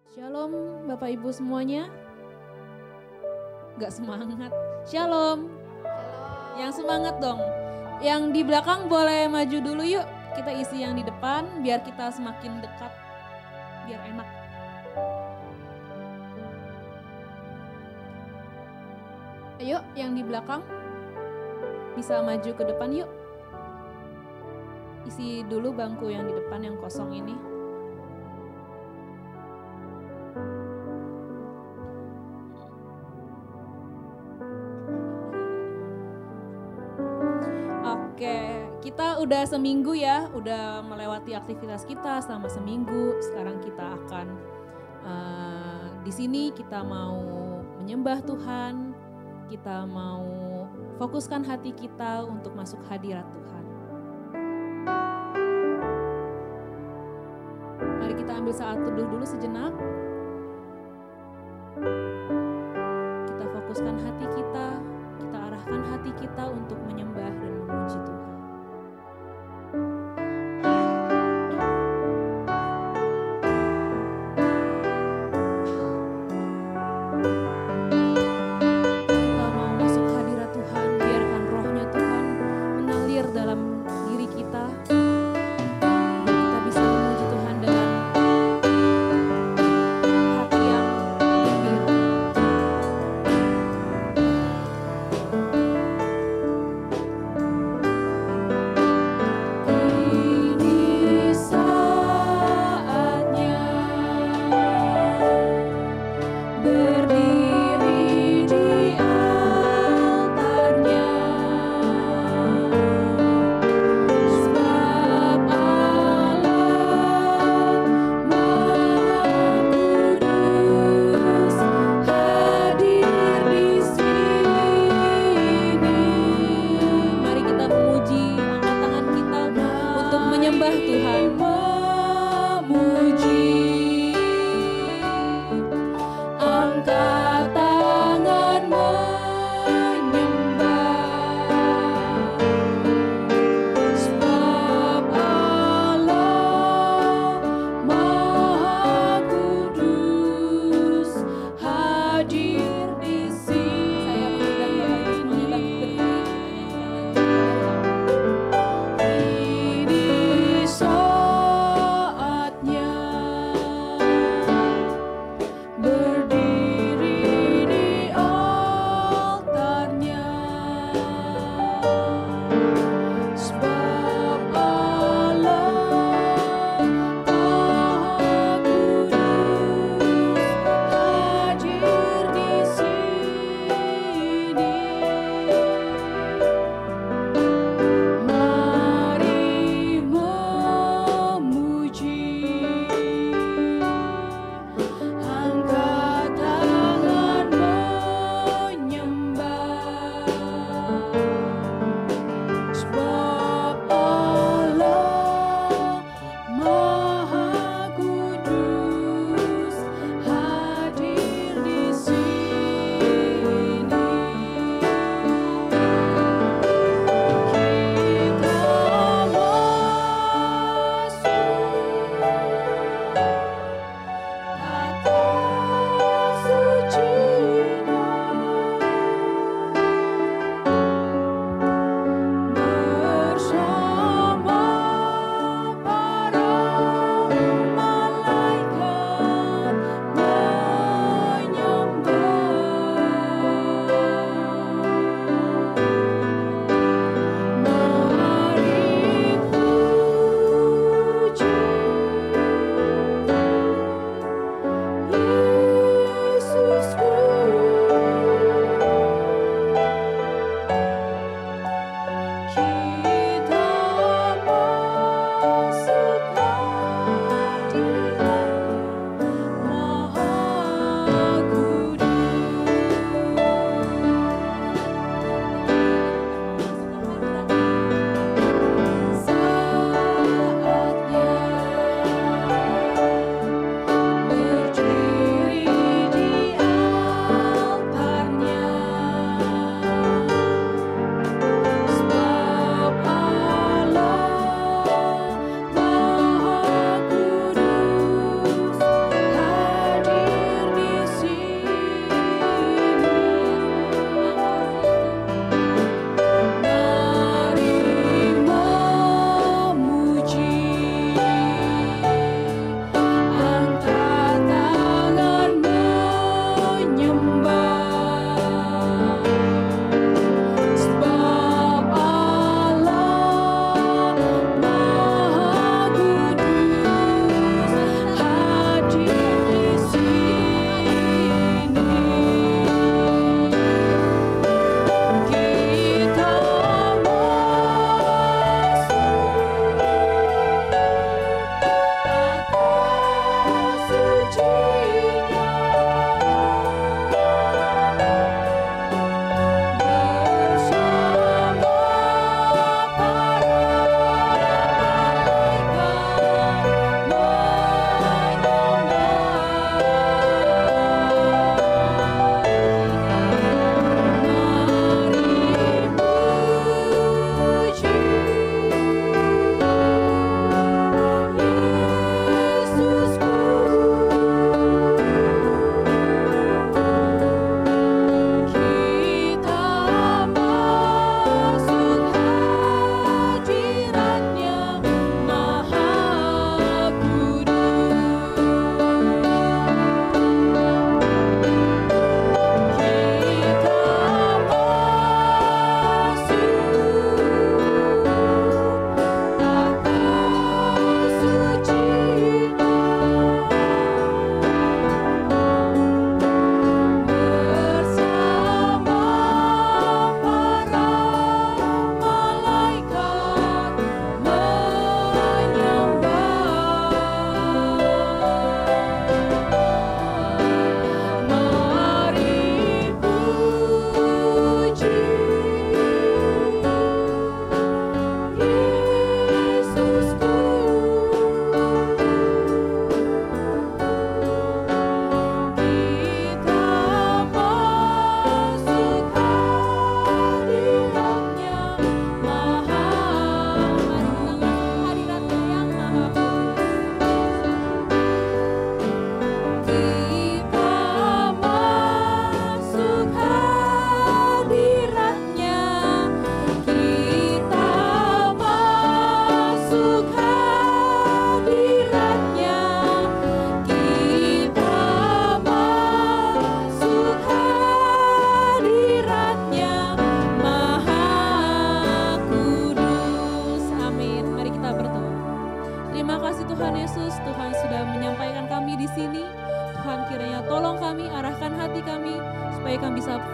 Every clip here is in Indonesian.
Shalom Bapak Ibu semuanya. Gak semangat. Shalom. Yang semangat dong. Yang di belakang boleh maju dulu yuk. Kita isi yang di depan biar kita semakin dekat. Biar enak. Ayo yang di belakang bisa maju ke depan yuk. Isi dulu bangku yang di depan yang kosong ini. Oke, kita udah seminggu ya, udah melewati aktivitas kita selama seminggu. Sekarang kita akan di sini kita mau menyembah Tuhan, kita mau fokuskan hati kita untuk masuk hadirat Tuhan. Mari kita ambil saat teduh dulu sejenak. Kita fokuskan hati kita arahkan hati kita untuk menyembah dan memuji Tuhan. Kita mau masuk hadirat Tuhan, biarkan rohnya Tuhan mengalir dalam diri kita. Kita bisa memuji Tuhan dengan hati yang gembira.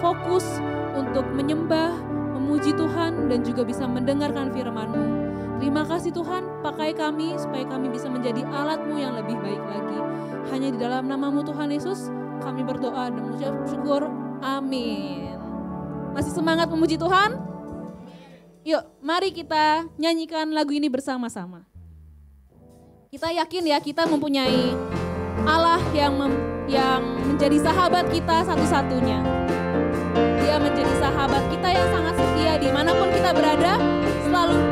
fokus untuk menyembah, memuji Tuhan, dan juga bisa mendengarkan firman-Mu. Terima kasih Tuhan, pakai kami supaya kami bisa menjadi alat-Mu yang lebih baik lagi. Hanya di dalam nama-Mu Tuhan Yesus, kami berdoa dan mengucap syukur. Amin. Masih semangat memuji Tuhan? Yuk, mari kita nyanyikan lagu ini bersama-sama. Kita yakin ya, kita mempunyai Allah yang menjadi sahabat kita satu-satunya. Dia menjadi sahabat kita yang sangat setia dimanapun kita berada,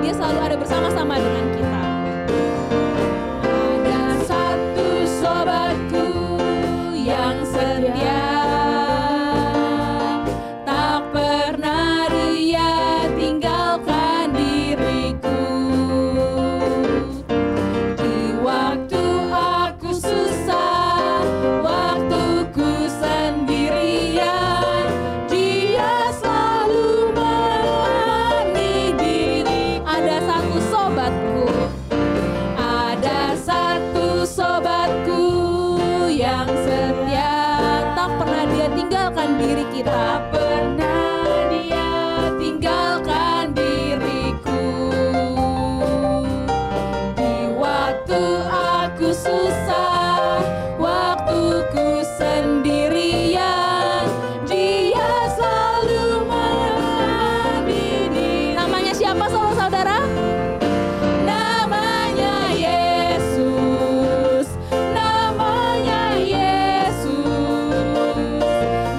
dia selalu ada bersama-sama dengan kita. Ada satu sobatku yang setia, tak pernah dia tinggalkan diriku. Di waktu aku susah, waktuku sendirian, dia selalu menemani diri. Ada satu sobatku yang setia, tak pernah dia tinggalkan diri kita. Tak pernah dia tinggalkan diriku. Di waktu aku susah, waktuku sendirian, dia selalu menemani diri. Namanya siapa saudara? Namanya Yesus. Namanya Yesus.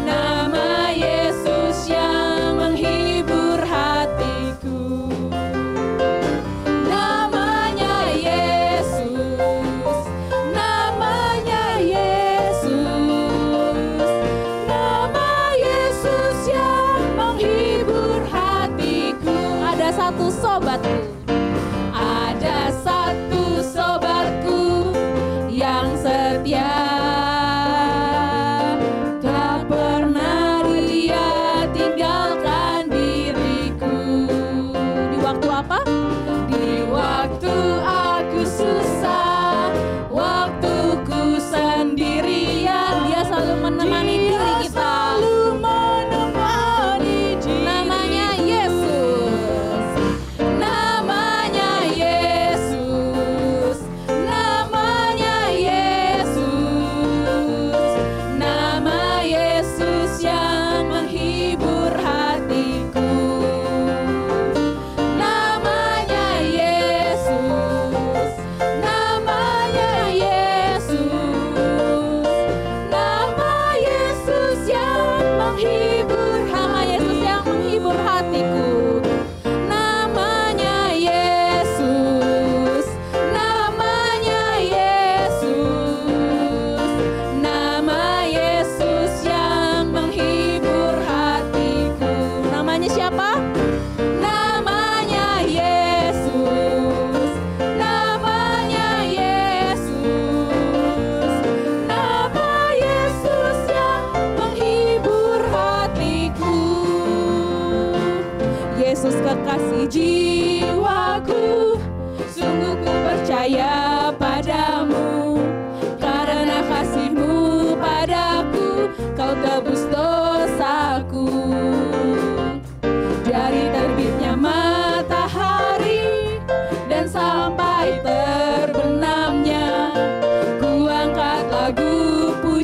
Nama Yesus yang menghibur hatiku. Namanya Yesus. Namanya Yesus. Nama Yesus yang menghibur hatiku. Ada satu sobatku. Ada satu sobatku yang setia, tak pernah dia tinggalkan diriku. Di waktu apa? Di waktu aku susah, waktuku sendirian, dia selalu menemani diri kita. Namanya Yesus. Namanya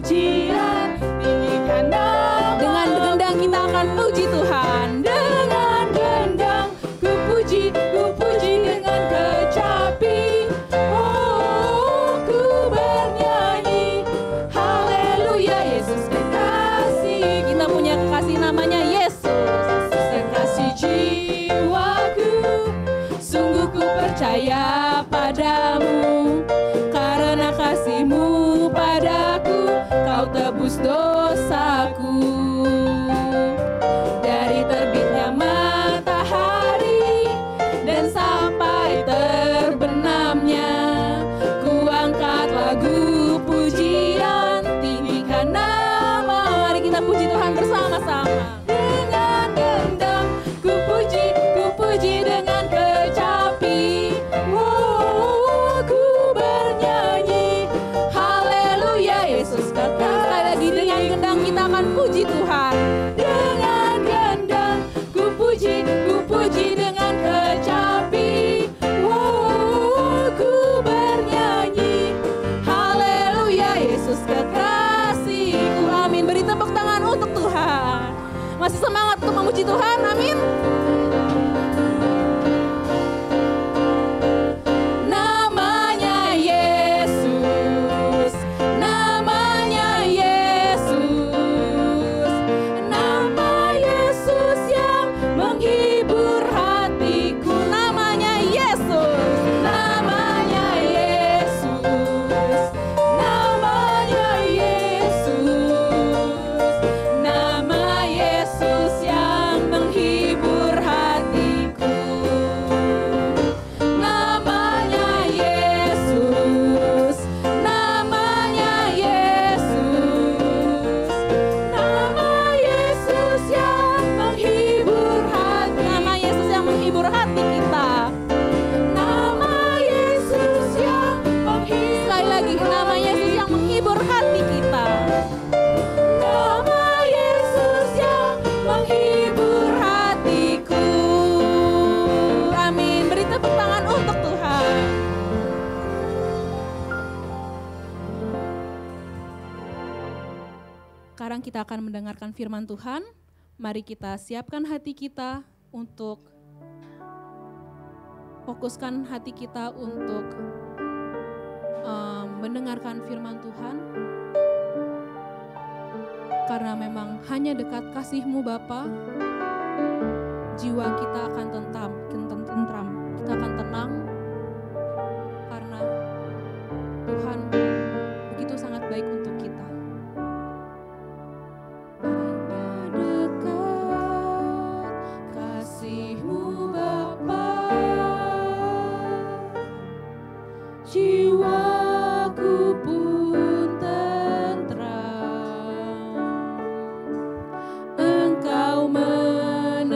pujian, tinggikan nama. Dengan gendang kita akan puji Tuhan. Dengan gendang ku puji dengan kecapi. Oh, ku bernyanyi, haleluya, Yesus kekasih. Kita punya kekasih namanya Yesus. Kekasih jiwaku, sungguh ku percaya padamu. Karena kasih-Mu padaku, Kau tebus dosaku. Dari terbitnya matahari dan sampai terbenamnya, ku angkat lagu pujian, tinggikan nama. Mari kita puji Tuhan bersama-sama. Dengan gendang ku puji dengan kecapi. Oh, ku bernyanyi, haleluya, Yesus kekasih. Sekali lagi dengan gendang kita akan puji Tuhan. Dengan gendang ku puji dengan kecapi. Oh, ku bernyanyi, haleluya, Yesus kekasihku. Amin. Beri tepuk tangan untuk Tuhan. Masih semangat untuk memuji Tuhan? Amin. Namanya Yesus, namanya Yesus, nama Yesus yang menghibur hatiku. Namanya Yesus. Namanya Yesus, namanya Yesus, nama Yesus yang menghibur hatiku. Namanya Yesus, namanya Yesus, nama Yesus yang menghibur hati. Nama Yesus yang menghibur hati kita. Nama Yesus yang menghibur. Sekali lagi, nama Yesus yang menghibur hati kita. Nama Yesus yang menghibur hatiku. Amin. Beri tepuk tangan untuk Tuhan. Sekarang kita akan mendengarkan firman Tuhan. Mari kita siapkan hati kita untuk fokuskan hati kita untuk mendengarkan firman Tuhan. Karena memang hanya dekat kasih-Mu Bapa, jiwa kita akan tentram, kita akan tenang karena Tuhan begitu sangat baik untuk kita. Hanya dekat kasih-Mu Bapa, jiwaku pun tentram. Engkau menerimaku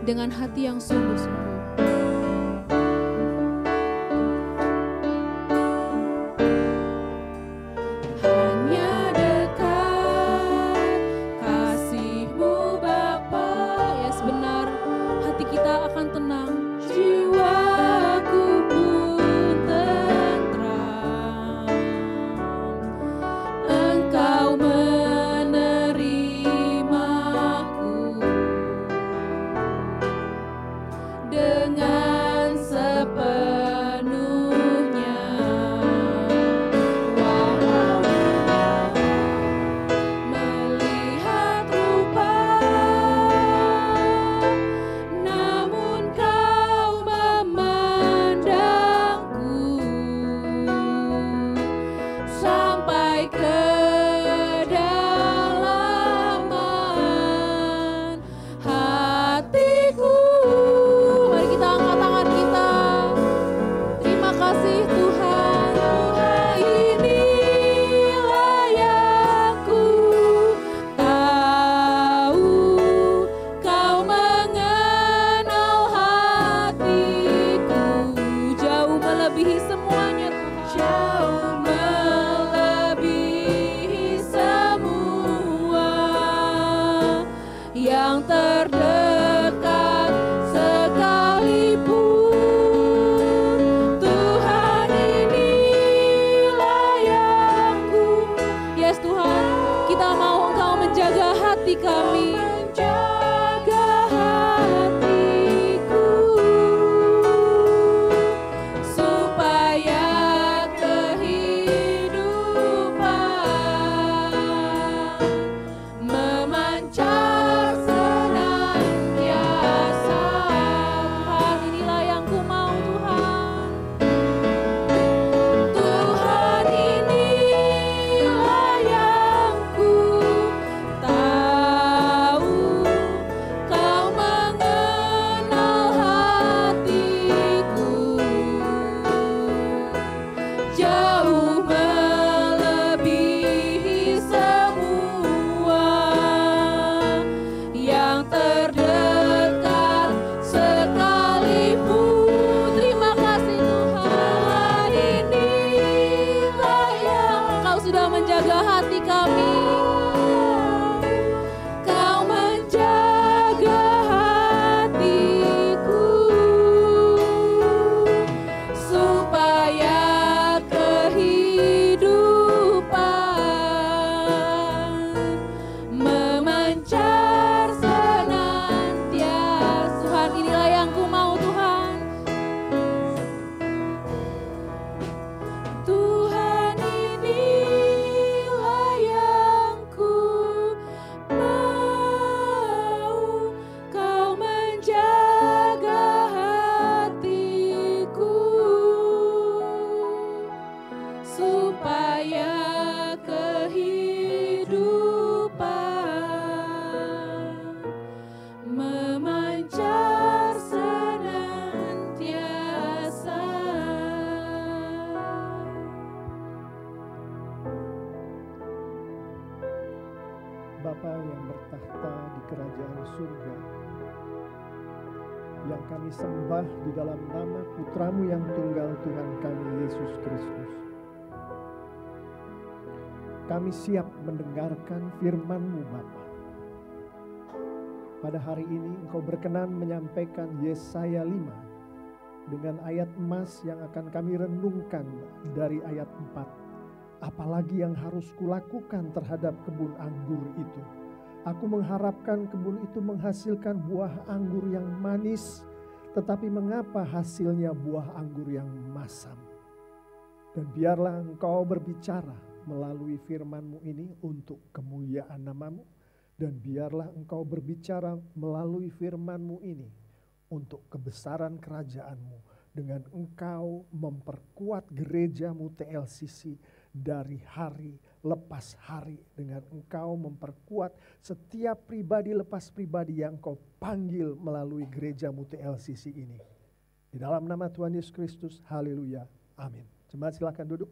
dengan hati yang sungguh-sungguh. Hanya dekat kasih-Mu Bapa. Yes, benar. Hati kita akan tenang. Jiwaku pun tentram. Engkau menerimaku dengan sepenuhnya. Walau melihat rupa, namun Kau memandangku sampai kedalaman hatiku. Mari kita angkat tangan kita. Terima kasih Tuhan. Inilah yang ku tahu, Kau mengenal hatiku Jauh melebihi semuanya Tuhan. jauh melebihi semua yang terdekat sekalipun. Tuhan, inilah yang ku Yes Tuhan, kita mau Engkau menjaga hati kami. menjaga hatiku supaya kehidupan memancar senantiasa. Tuhan, inilah yang ku mau Tuhan. Tuhan, inilah yang ku tahu, Kau mengenal hatiku jauh melebihi semua yang terdekat sekalipun. Terima kasih Tuhan. Inilah yang Engkau sudah menjaga hati kami. Kau menjaga hatiku supaya kehidupan memancar senantiasa. Tuhan, inilah yang ku mau Tuhan. Tuhan, inilah yang ku mau, Kau menjaga hatiku supaya kehidupan memancar senantiasa. Bapa yang bertahta di kerajaan surga, yang kami sembah di dalam nama Putramu yang tunggal Tuhan kami Yesus Kristus. Kami siap mendengarkan firman-Mu Bapa. Pada hari ini Engkau berkenan menyampaikan Yesaya 5 dengan ayat emas yang akan kami renungkan dari ayat 4. Apalagi yang harus kulakukan terhadap kebun anggur itu? Aku mengharapkan kebun itu menghasilkan buah anggur yang manis, tetapi mengapa hasilnya buah anggur yang masam? Dan biarlah Engkau berbicara melalui firman-Mu ini untuk kemuliaan nama-Mu. Dan biarlah Engkau berbicara melalui firman-Mu ini untuk kebesaran kerajaan-Mu. Dengan Engkau memperkuat gereja-Mu TLCC dari hari lepas hari. Dengan Engkau memperkuat setiap pribadi lepas pribadi yang Engkau panggil melalui gereja-Mu TLCC ini. Di dalam nama Tuhan Yesus Kristus, haleluya, amin. Jemaat silakan duduk.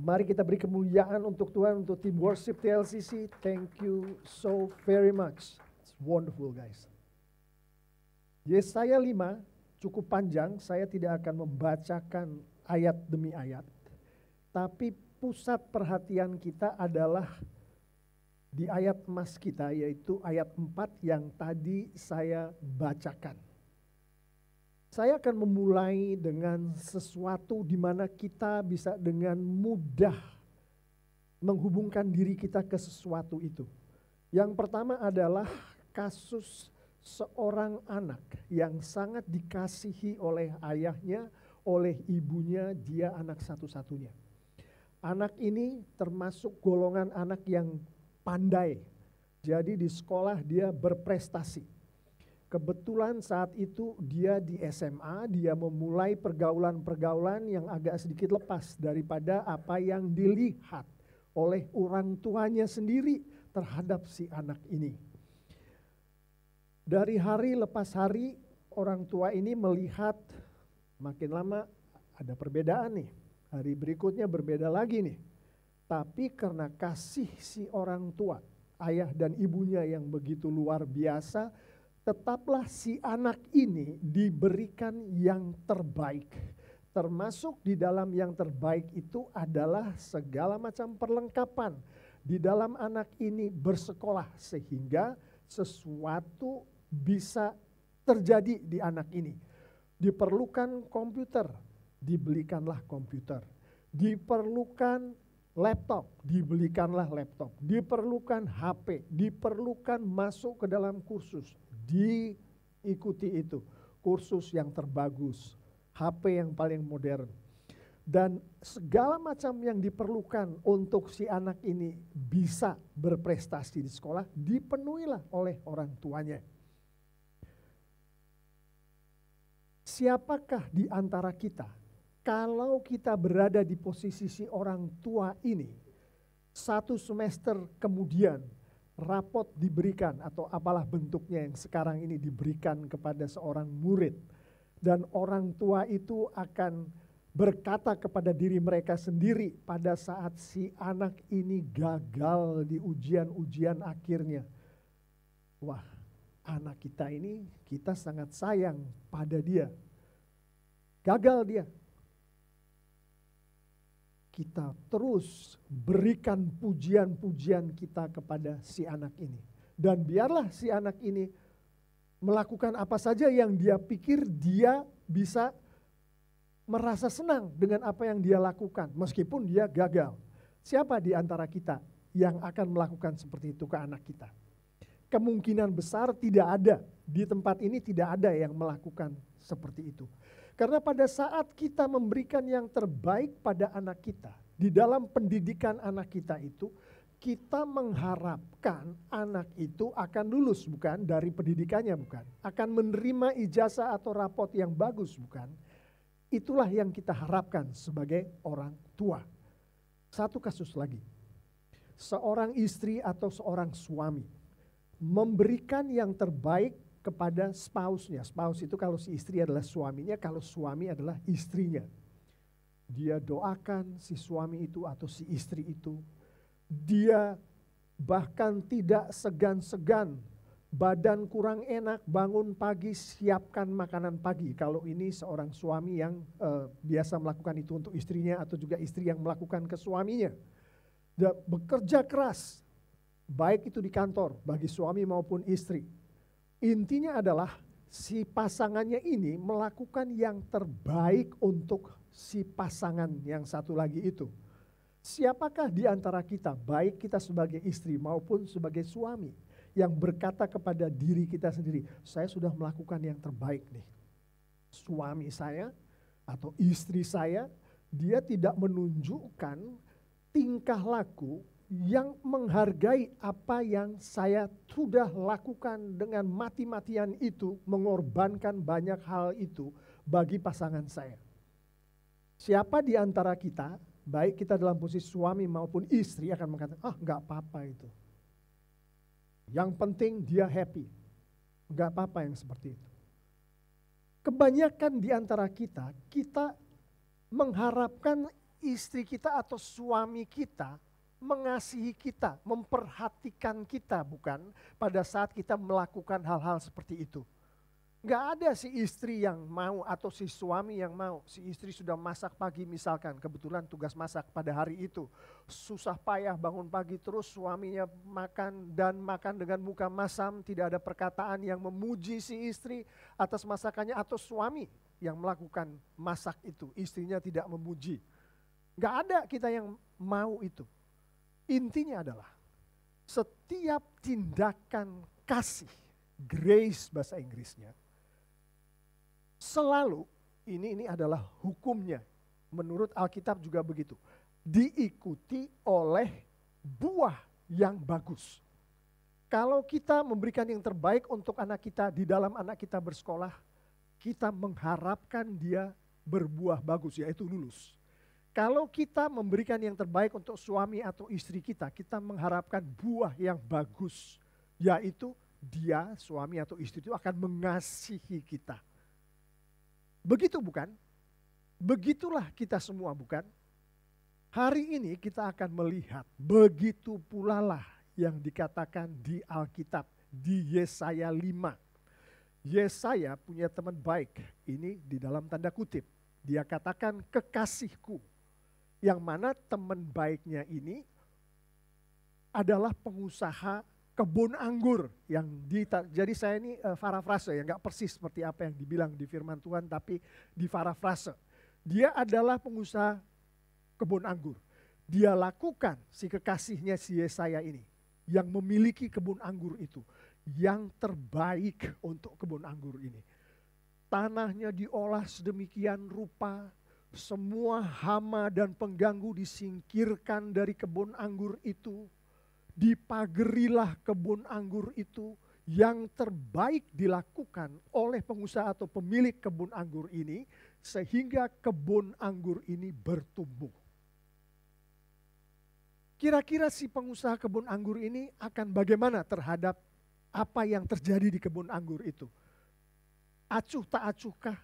Mari kita beri kemuliaan untuk Tuhan, untuk tim worship TLCC. Thank you so very much. It's wonderful guys. Yesaya 5 cukup panjang, saya tidak akan membacakan ayat demi ayat. Tapi pusat perhatian kita adalah di ayat emas kita, yaitu ayat 4 yang tadi saya bacakan. Saya akan memulai dengan sesuatu di mana kita bisa dengan mudah menghubungkan diri kita ke sesuatu itu. Yang pertama adalah kasus seorang anak yang sangat dikasihi oleh ayahnya, oleh ibunya, dia anak satu-satunya. Anak ini termasuk golongan anak yang pandai. Jadi di sekolah dia berprestasi. Kebetulan saat itu dia di SMA, dia memulai pergaulan-pergaulan yang agak sedikit lepas daripada apa yang dilihat oleh orang tuanya sendiri terhadap si anak ini. Dari hari lepas hari orang tua ini melihat makin lama ada perbedaan nih. Hari berikutnya berbeda lagi nih. Tapi karena kasih si orang tua, ayah dan ibunya yang begitu luar biasa, tetaplah si anak ini diberikan yang terbaik. Termasuk di dalam yang terbaik itu adalah segala macam perlengkapan. Di dalam anak ini bersekolah sehingga sesuatu bisa terjadi di anak ini. Diperlukan komputer, dibelikanlah komputer. Diperlukan laptop, dibelikanlah laptop. Diperlukan HP, diperlukan masuk ke dalam kursus. Diikuti itu, kursus yang terbagus, HP yang paling modern. Dan segala macam yang diperlukan untuk si anak ini bisa berprestasi di sekolah, dipenuhilah oleh orang tuanya. Siapakah di antara kita, kalau kita berada di posisi si orang tua ini, satu semester kemudian rapot diberikan atau apalah bentuknya yang sekarang ini diberikan kepada seorang murid. Dan orang tua itu akan berkata kepada diri mereka sendiri pada saat si anak ini gagal di ujian-ujian akhirnya. Wah, anak kita ini kita sangat sayang pada dia. Gagal dia. Kita terus berikan pujian-pujian kita kepada si anak ini. Dan biarlah si anak ini melakukan apa saja yang dia pikir dia bisa merasa senang dengan apa yang dia lakukan. Meskipun dia gagal. Siapa di antara kita yang akan melakukan seperti itu ke anak kita? Kemungkinan besar tidak ada. Di tempat ini tidak ada yang melakukan seperti itu. Karena pada saat kita memberikan yang terbaik pada anak kita, di dalam pendidikan anak kita itu, kita mengharapkan anak itu akan lulus, bukan? Dari pendidikannya, bukan? Akan menerima ijazah atau rapot yang bagus, bukan? Itulah yang kita harapkan sebagai orang tua. Satu kasus lagi. Seorang istri atau seorang suami memberikan yang terbaik kepada spouse-nya. Spouse itu kalau si istri adalah suaminya, kalau suami adalah istrinya. Dia doakan si suami itu atau si istri itu. Dia bahkan tidak segan-segan, badan kurang enak, bangun pagi siapkan makanan pagi. Kalau ini seorang suami yang biasa melakukan itu untuk istrinya atau juga istri yang melakukan ke suaminya. Dia bekerja keras, baik itu di kantor bagi suami maupun istri. Intinya adalah si pasangannya ini melakukan yang terbaik untuk si pasangan yang satu lagi itu. Siapakah di antara kita, baik kita sebagai istri maupun sebagai suami, yang berkata kepada diri kita sendiri, saya sudah melakukan yang terbaik nih. Suami saya atau istri saya, dia tidak menunjukkan tingkah laku yang menghargai apa yang saya sudah lakukan dengan mati-matian itu, mengorbankan banyak hal itu bagi pasangan saya. Siapa di antara kita, baik kita dalam posisi suami maupun istri akan mengatakan, enggak apa-apa itu. Yang penting dia happy. Enggak apa-apa yang seperti itu. Kebanyakan di antara kita, kita mengharapkan istri kita atau suami kita mengasihi kita, memperhatikan kita, bukan pada saat kita melakukan hal-hal seperti itu. Nggak ada si istri yang mau atau si suami yang mau. Si istri sudah masak pagi misalkan, kebetulan tugas masak pada hari itu. Susah payah bangun pagi terus suaminya makan dan makan dengan muka masam. Tidak ada perkataan yang memuji si istri atas masakannya atau suami yang melakukan masak itu. Istrinya tidak memuji. Nggak ada kita yang mau itu. Intinya adalah setiap tindakan kasih, grace bahasa Inggrisnya, selalu ini adalah hukumnya. Menurut Alkitab juga begitu. Diikuti oleh buah yang bagus. Kalau kita memberikan yang terbaik untuk anak kita di dalam anak kita bersekolah, kita mengharapkan dia berbuah bagus, yaitu lulus. Kalau kita memberikan yang terbaik untuk suami atau istri kita, kita mengharapkan buah yang bagus, yaitu dia, suami atau istri itu akan mengasihi kita. Begitu bukan? Begitulah kita semua bukan? Hari ini kita akan melihat begitu pula lah yang dikatakan di Alkitab, di Yesaya 5. Yesaya punya teman baik, ini di dalam tanda kutip. Dia katakan kekasihku, yang mana teman baiknya ini adalah pengusaha kebun anggur jadi saya ini parafrase ya, nggak persis seperti apa yang dibilang di firman Tuhan, tapi di parafrase. Dia adalah pengusaha kebun anggur. Dia lakukan si kekasihnya si Yesaya ini, yang memiliki kebun anggur itu, yang terbaik untuk kebun anggur ini. Tanahnya diolah sedemikian rupa, semua hama dan pengganggu disingkirkan dari kebun anggur itu. Dipagerilah kebun anggur itu, yang terbaik dilakukan oleh pengusaha atau pemilik kebun anggur ini, sehingga kebun anggur ini bertumbuh. Kira-kira si pengusaha kebun anggur ini akan bagaimana terhadap apa yang terjadi di kebun anggur itu? Acuh tak acuhkah?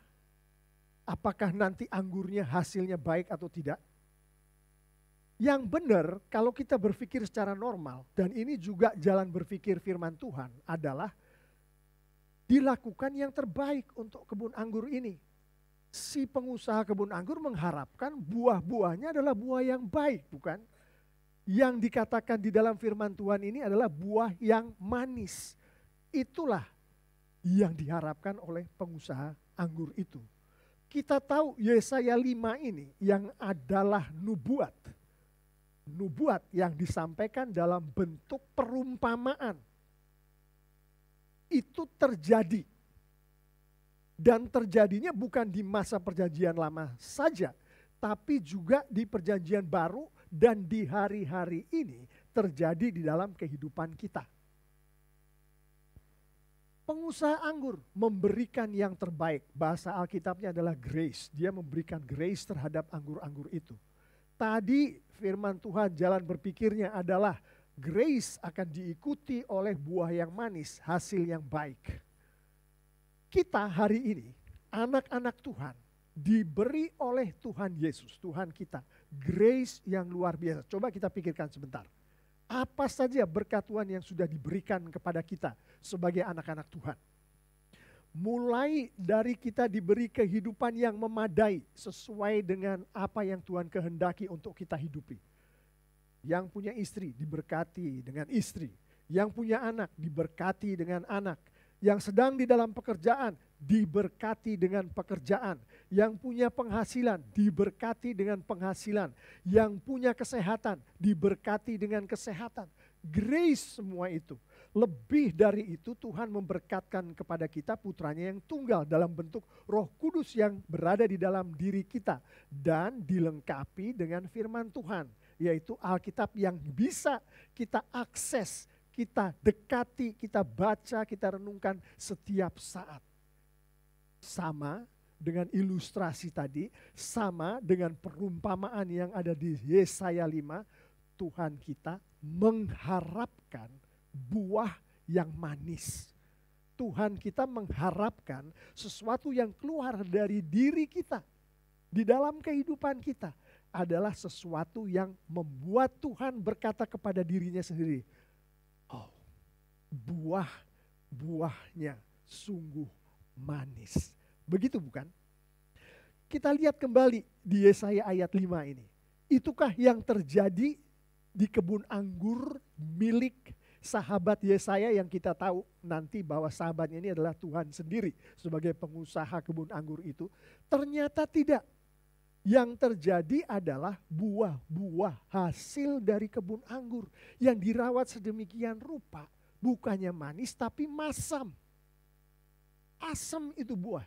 Apakah nanti anggurnya hasilnya baik atau tidak? Yang benar kalau kita berpikir secara normal, dan ini juga jalan berpikir firman Tuhan adalah dilakukan yang terbaik untuk kebun anggur ini. Si pengusaha kebun anggur mengharapkan buah-buahnya adalah buah yang baik, bukan? Yang dikatakan di dalam firman Tuhan ini adalah buah yang manis. Itulah yang diharapkan oleh pengusaha anggur itu. Kita tahu Yesaya 5 ini yang adalah nubuat. Nubuat yang disampaikan dalam bentuk perumpamaan. Itu terjadi. Dan terjadinya bukan di masa perjanjian lama saja, tapi juga di perjanjian baru dan di hari-hari ini terjadi di dalam kehidupan kita. Pengusaha anggur memberikan yang terbaik. Bahasa Alkitabnya adalah grace. Dia memberikan grace terhadap anggur-anggur itu. Tadi firman Tuhan jalan berpikirnya adalah grace akan diikuti oleh buah yang manis, hasil yang baik. Kita hari ini, anak-anak Tuhan, diberi oleh Tuhan Yesus, Tuhan kita, grace yang luar biasa. Coba kita pikirkan sebentar. Apa saja berkat Tuhan yang sudah diberikan kepada kita sebagai anak-anak Tuhan. Mulai dari kita diberi kehidupan yang memadai sesuai dengan apa yang Tuhan kehendaki untuk kita hidupi. Yang punya istri diberkati dengan istri. Yang punya anak diberkati dengan anak. Yang sedang di dalam pekerjaan diberkati dengan pekerjaan. Yang punya penghasilan diberkati dengan penghasilan. Yang punya kesehatan diberkati dengan kesehatan. Grace semua itu. Lebih dari itu Tuhan memberkatkan kepada kita putranya yang tunggal dalam bentuk Roh Kudus yang berada di dalam diri kita. Dan dilengkapi dengan firman Tuhan. Yaitu Alkitab yang bisa kita akses, kita dekati, kita baca, kita renungkan setiap saat. Sama dengan ilustrasi tadi, sama dengan perumpamaan yang ada di Yesaya 5, Tuhan kita mengharapkan buah yang manis. Tuhan kita mengharapkan sesuatu yang keluar dari diri kita, di dalam kehidupan kita, adalah sesuatu yang membuat Tuhan berkata kepada dirinya sendiri, oh, buahnya sungguh manis. Begitu bukan? Kita lihat kembali di Yesaya ayat 5 ini. Itukah yang terjadi di kebun anggur milik sahabat Yesaya yang kita tahu nanti bahwa sahabatnya ini adalah Tuhan sendiri sebagai pengusaha kebun anggur itu? Ternyata tidak. Yang terjadi adalah buah-buah hasil dari kebun anggur yang dirawat sedemikian rupa. Bukannya manis tapi masam. Asam itu buah.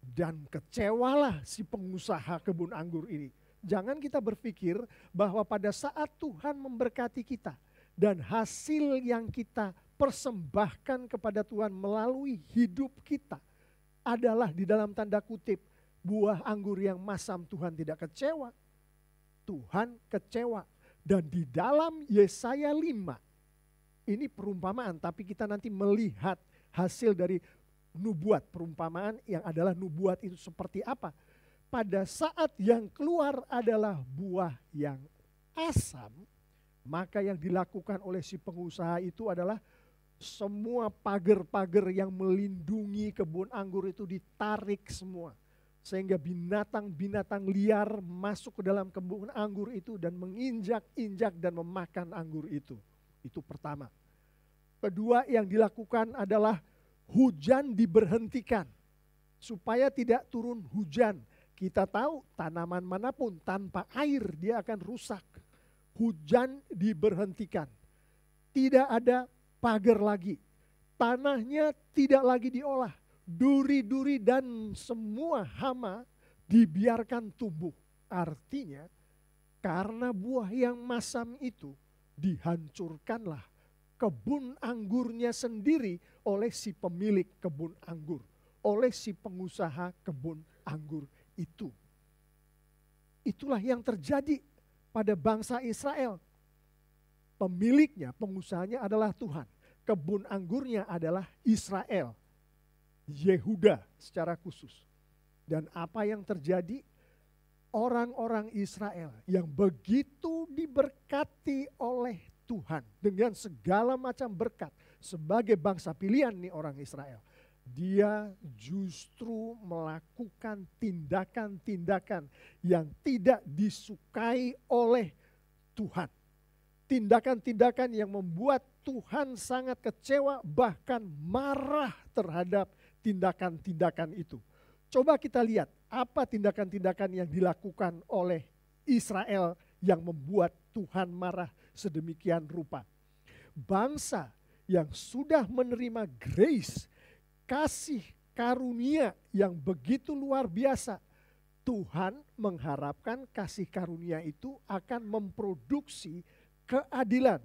Dan kecewalah si pengusaha kebun anggur ini. Jangan kita berpikir bahwa pada saat Tuhan memberkati kita dan hasil yang kita persembahkan kepada Tuhan melalui hidup kita adalah di dalam tanda kutip buah anggur yang masam, Tuhan tidak kecewa. Tuhan kecewa. Dan di dalam Yesaya 5, ini perumpamaan tapi kita nanti melihat hasil dari nubuat, perumpamaan yang adalah nubuat itu seperti apa. Pada saat yang keluar adalah buah yang asam, maka yang dilakukan oleh si pengusaha itu adalah semua pagar-pagar yang melindungi kebun anggur itu ditarik semua. Sehingga binatang-binatang liar masuk ke dalam kebun anggur itu dan menginjak-injak dan memakan anggur itu. Itu pertama. Kedua yang dilakukan adalah hujan diberhentikan supaya tidak turun hujan. Kita tahu tanaman manapun tanpa air dia akan rusak. Hujan diberhentikan. Tidak ada pagar lagi. Tanahnya tidak lagi diolah. Duri-duri dan semua hama dibiarkan tumbuh. Artinya karena buah yang masam itu dihancurkanlah kebun anggurnya sendiri oleh si pemilik kebun anggur. Oleh si pengusaha kebun anggur itu. Itulah yang terjadi pada bangsa Israel. Pemiliknya, pengusahanya adalah Tuhan. Kebun anggurnya adalah Israel. Yehuda secara khusus. Dan apa yang terjadi? Orang-orang Israel yang begitu diberkati oleh Tuhan dengan segala macam berkat sebagai bangsa pilihan nih orang Israel. Dia justru melakukan tindakan-tindakan yang tidak disukai oleh Tuhan. Tindakan-tindakan yang membuat Tuhan sangat kecewa bahkan marah terhadap tindakan-tindakan itu. Coba kita lihat apa tindakan-tindakan yang dilakukan oleh Israel yang membuat Tuhan marah sedemikian rupa. Bangsa yang sudah menerima grace, kasih karunia yang begitu luar biasa. Tuhan mengharapkan kasih karunia itu akan memproduksi keadilan.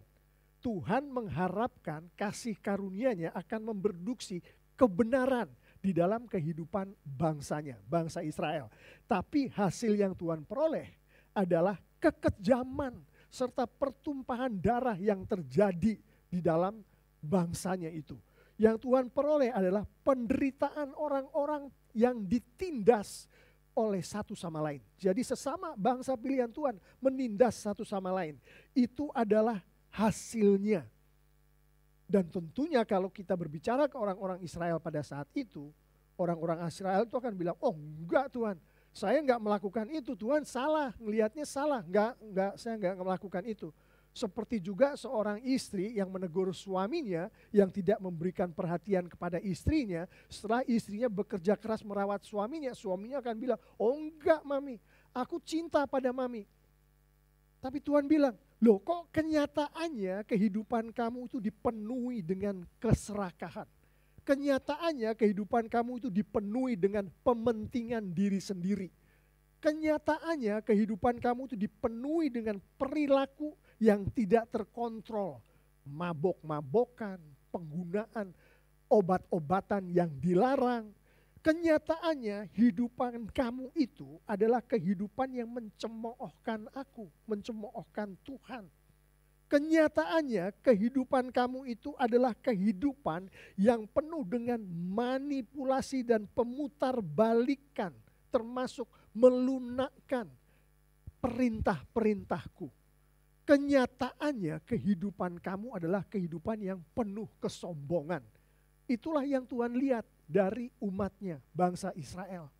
Tuhan mengharapkan kasih karunia-Nya akan memproduksi kebenaran di dalam kehidupan bangsanya, bangsa Israel. Tapi hasil yang Tuhan peroleh adalah kekejaman serta pertumpahan darah yang terjadi di dalam bangsanya itu. Yang Tuhan peroleh adalah penderitaan orang-orang yang ditindas oleh satu sama lain. Jadi sesama bangsa pilihan Tuhan menindas satu sama lain. Itu adalah hasilnya. Dan tentunya kalau kita berbicara ke orang-orang Israel pada saat itu, orang-orang Israel itu akan bilang, oh enggak Tuhan, saya enggak melakukan itu, Tuhan salah, ngelihatnya salah, saya enggak melakukan itu. Seperti juga seorang istri yang menegur suaminya yang tidak memberikan perhatian kepada istrinya, setelah istrinya bekerja keras merawat suaminya, suaminya akan bilang, oh enggak mami, aku cinta pada mami. Tapi Tuhan bilang, loh kok kenyataannya kehidupan kamu itu dipenuhi dengan keserakahan. Kenyataannya kehidupan kamu itu dipenuhi dengan pementingan diri sendiri. Kenyataannya kehidupan kamu itu dipenuhi dengan perilaku yang tidak terkontrol. Mabok-mabokan, penggunaan obat-obatan yang dilarang. Kenyataannya kehidupan kamu itu adalah kehidupan yang mencemoohkan aku, mencemoohkan Tuhan. Kenyataannya kehidupan kamu itu adalah kehidupan yang penuh dengan manipulasi dan pemutarbalikan, termasuk melunakkan perintah-perintahku. Kenyataannya kehidupan kamu adalah kehidupan yang penuh kesombongan. Itulah yang Tuhan lihat dari umatnya, bangsa Israel.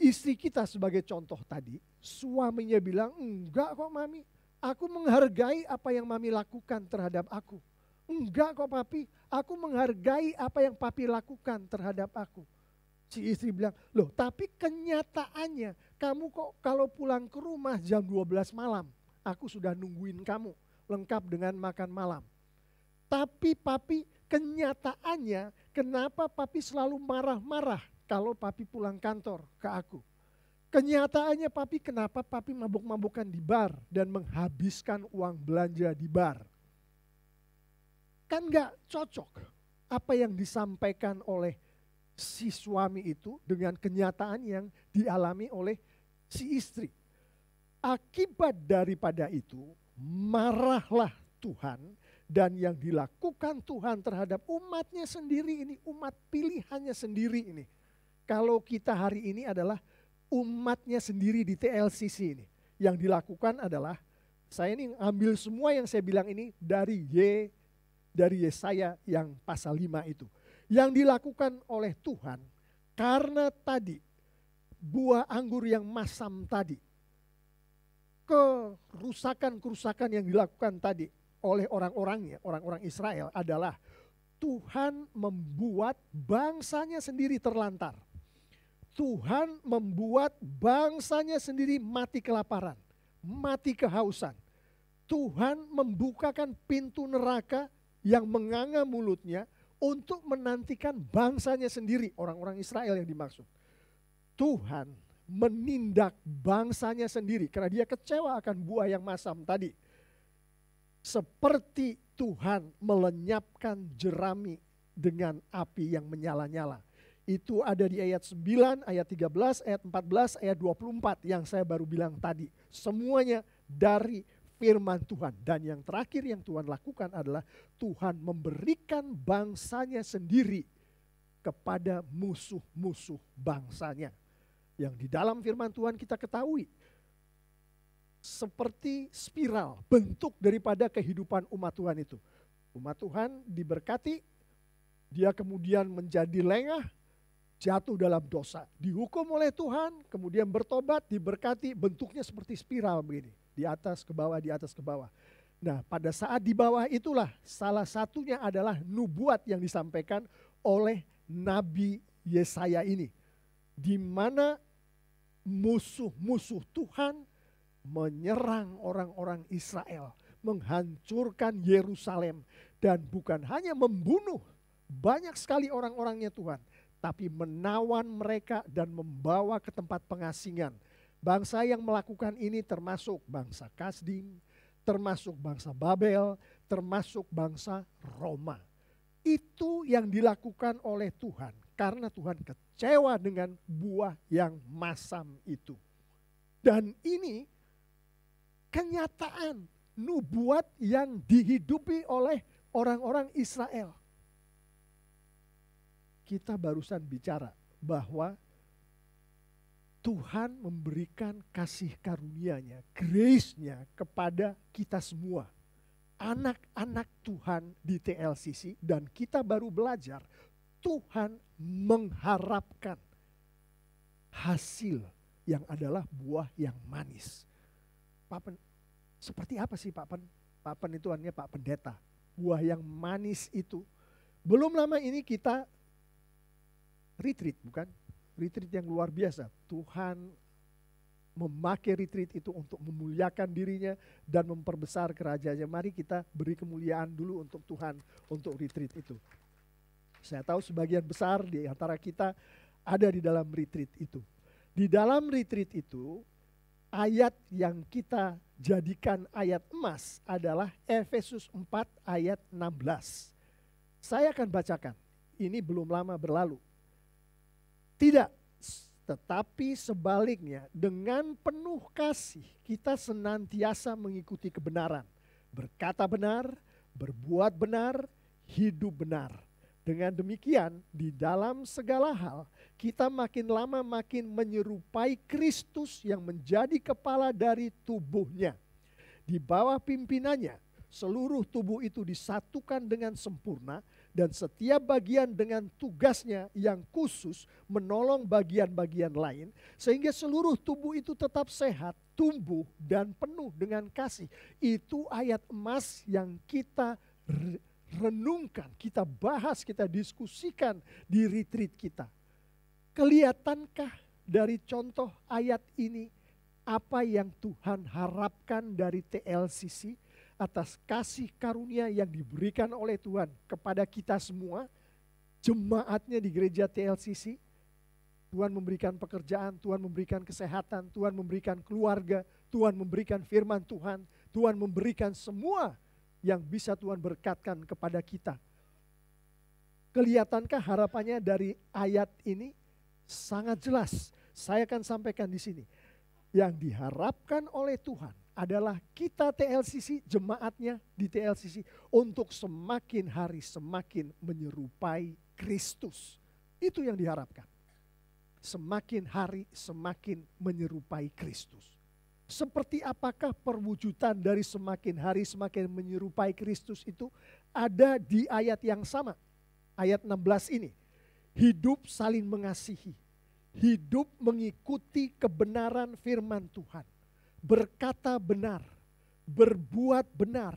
Istri kita sebagai contoh tadi, suaminya bilang, enggak kok mami, aku menghargai apa yang mami lakukan terhadap aku. Enggak kok papi, aku menghargai apa yang papi lakukan terhadap aku. Si istri bilang, loh tapi kenyataannya kamu kok kalau pulang ke rumah jam 12 malam, aku sudah nungguin kamu lengkap dengan makan malam. Tapi papi, kenyataannya kenapa papi selalu marah-marah kalau papi pulang kantor ke aku. Kenyataannya papi, kenapa papi mabuk-mabukan di bar dan menghabiskan uang belanja di bar. Kan gak cocok apa yang disampaikan oleh si suami itu dengan kenyataan yang dialami oleh si istri. Akibat daripada itu, marahlah Tuhan, dan yang dilakukan Tuhan terhadap umatnya sendiri ini, umat pilihannya sendiri ini. Kalau kita hari ini adalah umatnya sendiri di TLCC ini. Yang dilakukan adalah, saya ini ambil semua yang saya bilang ini dari Yesaya yang pasal 5 itu. Yang dilakukan oleh Tuhan karena tadi buah anggur yang masam tadi, kerusakan-kerusakan yang dilakukan tadi oleh orang-orangnya, orang-orang Israel adalah Tuhan membuat bangsanya sendiri terlantar. Tuhan membuat bangsanya sendiri mati kelaparan, mati kehausan. Tuhan membukakan pintu neraka yang menganga mulutnya untuk menantikan bangsanya sendiri, orang-orang Israel yang dimaksud. Tuhan menindak bangsanya sendiri karena dia kecewa akan buah yang masam tadi. Seperti Tuhan melenyapkan jerami dengan api yang menyala-nyala. Itu ada di ayat 9, ayat 13, ayat 14, ayat 24 yang saya baru bilang tadi. Semuanya dari firman Tuhan. Dan yang terakhir yang Tuhan lakukan adalah Tuhan memberikan bangsanya sendiri kepada musuh-musuh bangsanya. Yang di dalam firman Tuhan kita ketahui seperti spiral bentuk daripada kehidupan umat Tuhan itu. Umat Tuhan diberkati, dia kemudian menjadi lengah, jatuh dalam dosa. Dihukum oleh Tuhan, kemudian bertobat, diberkati, bentuknya seperti spiral begini. Di atas ke bawah, di atas ke bawah. Nah, pada saat di bawah itulah salah satunya adalah nubuat yang disampaikan oleh Nabi Yesaya ini. Di mana musuh-musuh Tuhan menyerang orang-orang Israel, menghancurkan Yerusalem, dan bukan hanya membunuh banyak sekali orang-orangnya Tuhan, tapi menawan mereka dan membawa ke tempat pengasingan. Bangsa yang melakukan ini termasuk bangsa Kasdim, termasuk bangsa Babel, termasuk bangsa Roma. Itu yang dilakukan oleh Tuhan karena Tuhan kecewa dengan buah yang masam itu. Dan ini kenyataan nubuat yang dihidupi oleh orang-orang Israel. Kita barusan bicara bahwa Tuhan memberikan kasih karunia-Nya, grace-Nya kepada kita semua. Anak-anak Tuhan di TLCC, dan kita baru belajar, Tuhan mengharapkan hasil yang adalah buah yang manis. Pak Pen, seperti apa sih Pak Pen? Pak Pen itu artinya Pak Pendeta. Buah yang manis itu. Belum lama ini kita retreat, bukan? Retreat yang luar biasa. Tuhan memakai retreat itu untuk memuliakan dirinya dan memperbesar kerajaannya. Mari kita beri kemuliaan dulu untuk Tuhan untuk retreat itu. Saya tahu sebagian besar di antara kita ada di dalam retreat itu. Di dalam retreat itu, ayat yang kita jadikan ayat emas adalah Efesus 4 ayat 16. Saya akan bacakan, ini belum lama berlalu. Tidak, tetapi sebaliknya dengan penuh kasih kita senantiasa mengikuti kebenaran. Berkata benar, berbuat benar, hidup benar. Dengan demikian di dalam segala hal kita makin lama makin menyerupai Kristus yang menjadi kepala dari tubuhnya. Di bawah pimpinannya seluruh tubuh itu disatukan dengan sempurna dan setiap bagian dengan tugasnya yang khusus menolong bagian-bagian lain sehingga seluruh tubuh itu tetap sehat, tumbuh dan penuh dengan kasih. Itu ayat emas yang kita renungkan, kita bahas, kita diskusikan di retreat kita. Kelihatankah dari contoh ayat ini apa yang Tuhan harapkan dari TLCC atas kasih karunia yang diberikan oleh Tuhan kepada kita semua, jemaatnya di gereja TLCC? Tuhan memberikan pekerjaan, Tuhan memberikan kesehatan, Tuhan memberikan keluarga, Tuhan memberikan firman Tuhan, Tuhan memberikan semua yang bisa Tuhan berkatkan kepada kita. Kelihatankah harapannya dari ayat ini? Sangat jelas. Saya akan sampaikan di sini. Yang diharapkan oleh Tuhan adalah kita TLCC, jemaatnya di TLCC, untuk semakin hari semakin menyerupai Kristus. Itu yang diharapkan. Semakin hari semakin menyerupai Kristus. Seperti apakah perwujudan dari semakin hari semakin menyerupai Kristus itu? Ada di ayat yang sama. Ayat 16 ini. Hidup saling mengasihi. Hidup mengikuti kebenaran firman Tuhan. Berkata benar, berbuat benar,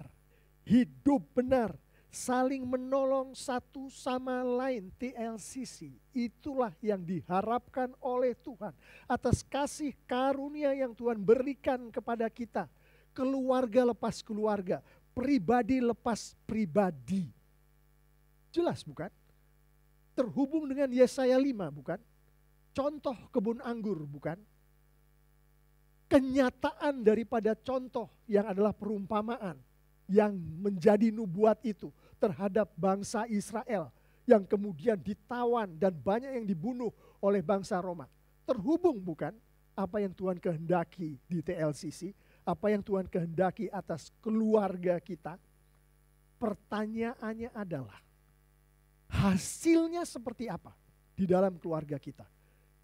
hidup benar, saling menolong satu sama lain. TLCC, itulah yang diharapkan oleh Tuhan. Atas kasih karunia yang Tuhan berikan kepada kita. Keluarga lepas keluarga, pribadi lepas pribadi. Jelas bukan? Terhubung dengan Yesaya 5 bukan? Contoh kebun anggur bukan? Kenyataan daripada contoh yang adalah perumpamaan yang menjadi nubuat itu terhadap bangsa Israel yang kemudian ditawan dan banyak yang dibunuh oleh bangsa Roma. Terhubung bukan apa yang Tuhan kehendaki di TLCC, apa yang Tuhan kehendaki atas keluarga kita? Pertanyaannya adalah hasilnya seperti apa di dalam keluarga kita?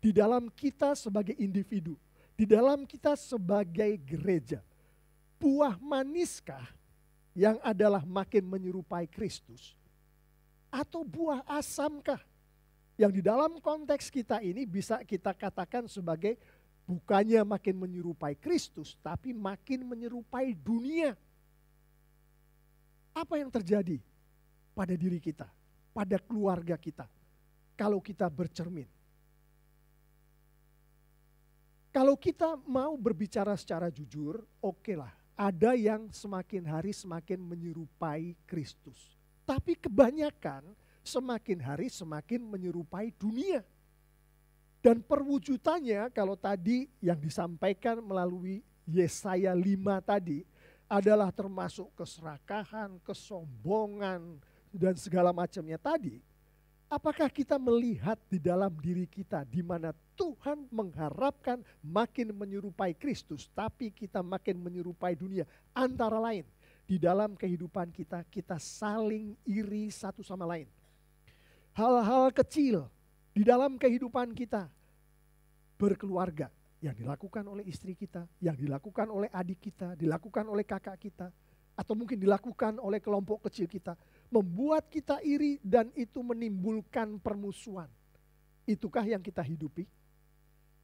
Di dalam kita sebagai individu, di dalam kita sebagai gereja. Buah maniskah yang adalah makin menyerupai Kristus? Atau buah asamkah yang di dalam konteks kita ini bisa kita katakan sebagai bukannya makin menyerupai Kristus, tapi makin menyerupai dunia? Apa yang terjadi pada diri kita, pada keluarga kita, kalau kita bercermin? Kalau kita mau berbicara secara jujur, oke lah. Ada yang semakin hari semakin menyerupai Kristus. Tapi kebanyakan semakin hari semakin menyerupai dunia. Dan perwujudannya kalau tadi yang disampaikan melalui Yesaya 5 tadi adalah termasuk keserakahan, kesombongan, dan segala macamnya tadi. Apakah kita melihat di dalam diri kita di mana Tuhan mengharapkan makin menyerupai Kristus, tapi kita makin menyerupai dunia? Antara lain, di dalam kehidupan kita, kita saling iri satu sama lain. Hal-hal kecil di dalam kehidupan kita, berkeluarga, yang dilakukan oleh istri kita, yang dilakukan oleh adik kita, dilakukan oleh kakak kita, atau mungkin dilakukan oleh kelompok kecil kita, membuat kita iri dan itu menimbulkan permusuhan. Itukah yang kita hidupi?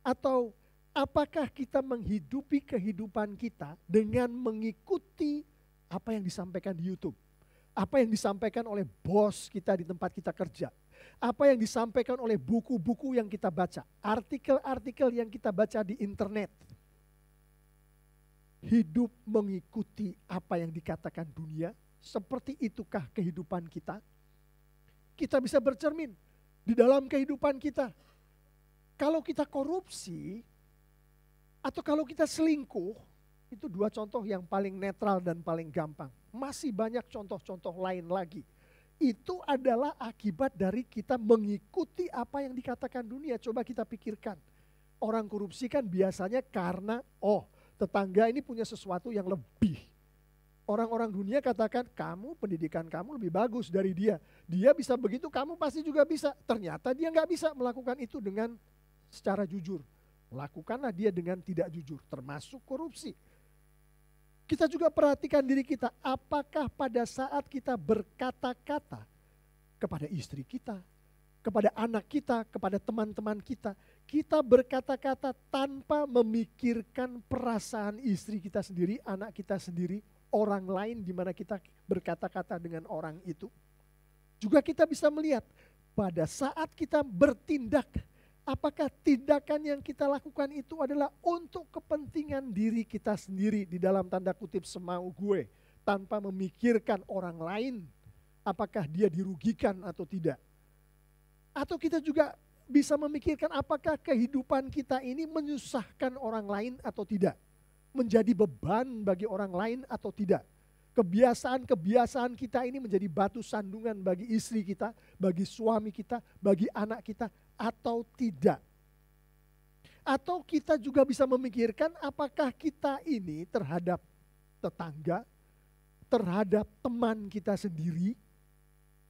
Atau apakah kita menghidupi kehidupan kita dengan mengikuti apa yang disampaikan di YouTube? Apa yang disampaikan oleh bos kita di tempat kita kerja? Apa yang disampaikan oleh buku-buku yang kita baca? Artikel-artikel yang kita baca di internet? Hidup mengikuti apa yang dikatakan dunia? Seperti itukah kehidupan kita? Kita bisa bercermin di dalam kehidupan kita. Kalau kita korupsi atau kalau kita selingkuh, itu dua contoh yang paling netral dan paling gampang. Masih banyak contoh-contoh lain lagi. Itu adalah akibat dari kita mengikuti apa yang dikatakan dunia. Coba kita pikirkan. Orang korupsi kan biasanya karena tetangga ini punya sesuatu yang lebih. Orang-orang dunia katakan pendidikan kamu lebih bagus dari dia. Dia bisa begitu, kamu pasti juga bisa. Ternyata dia nggak bisa melakukan itu dengan secara jujur. Lakukanlah dia dengan tidak jujur, termasuk korupsi. Kita juga perhatikan diri kita, apakah pada saat kita berkata-kata kepada istri kita, kepada anak kita, kepada teman-teman kita, kita berkata-kata tanpa memikirkan perasaan istri kita sendiri, anak kita sendiri, orang lain di mana kita berkata-kata dengan orang itu. Juga kita bisa melihat pada saat kita bertindak, apakah tindakan yang kita lakukan itu adalah untuk kepentingan diri kita sendiri, di dalam tanda kutip semau gue, tanpa memikirkan orang lain, apakah dia dirugikan atau tidak. Atau kita juga bisa memikirkan apakah kehidupan kita ini menyusahkan orang lain atau tidak, menjadi beban bagi orang lain atau tidak. Kebiasaan-kebiasaan kita ini menjadi batu sandungan bagi istri kita, bagi suami kita, bagi anak kita, atau tidak. Atau kita juga bisa memikirkan apakah kita ini terhadap tetangga, terhadap teman kita sendiri,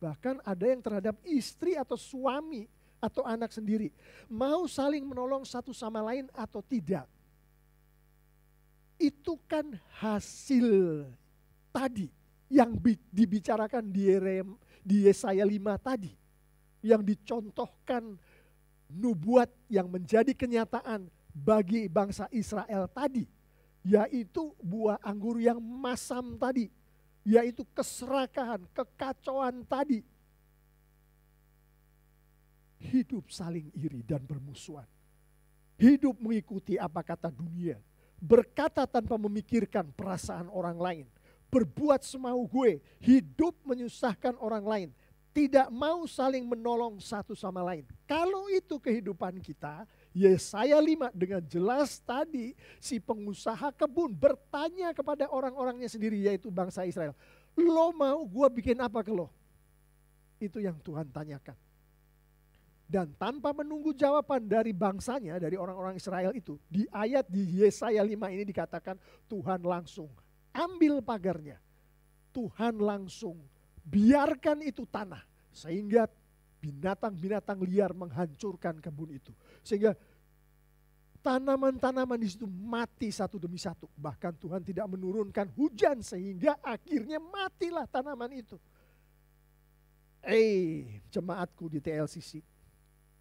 bahkan ada yang terhadap istri atau suami atau anak sendiri, mau saling menolong satu sama lain atau tidak. Itu kan hasil tadi yang dibicarakan di Yesaya 5 tadi, yang dicontohkan nubuat yang menjadi kenyataan bagi bangsa Israel tadi, yaitu buah anggur yang masam tadi, yaitu keserakahan, kekacauan tadi. Hidup saling iri dan bermusuhan. Hidup mengikuti apa kata dunia, berkata tanpa memikirkan perasaan orang lain, berbuat semau gue, hidup menyusahkan orang lain, tidak mau saling menolong satu sama lain. Kalau itu kehidupan kita, Yesaya 5 dengan jelas tadi si pengusaha kebun bertanya kepada orang-orangnya sendiri, yaitu bangsa Israel. Lo mau gue bikin apa ke lo? Itu yang Tuhan tanyakan. Dan tanpa menunggu jawaban dari bangsanya, dari orang-orang Israel itu, di ayat di Yesaya 5 ini dikatakan Tuhan langsung ambil pagarnya. Tuhan langsung biarkan itu tanah, sehingga binatang-binatang liar menghancurkan kebun itu. Sehingga tanaman-tanaman di situ mati satu demi satu. Bahkan Tuhan tidak menurunkan hujan sehingga akhirnya matilah tanaman itu. Jemaatku di TLCC,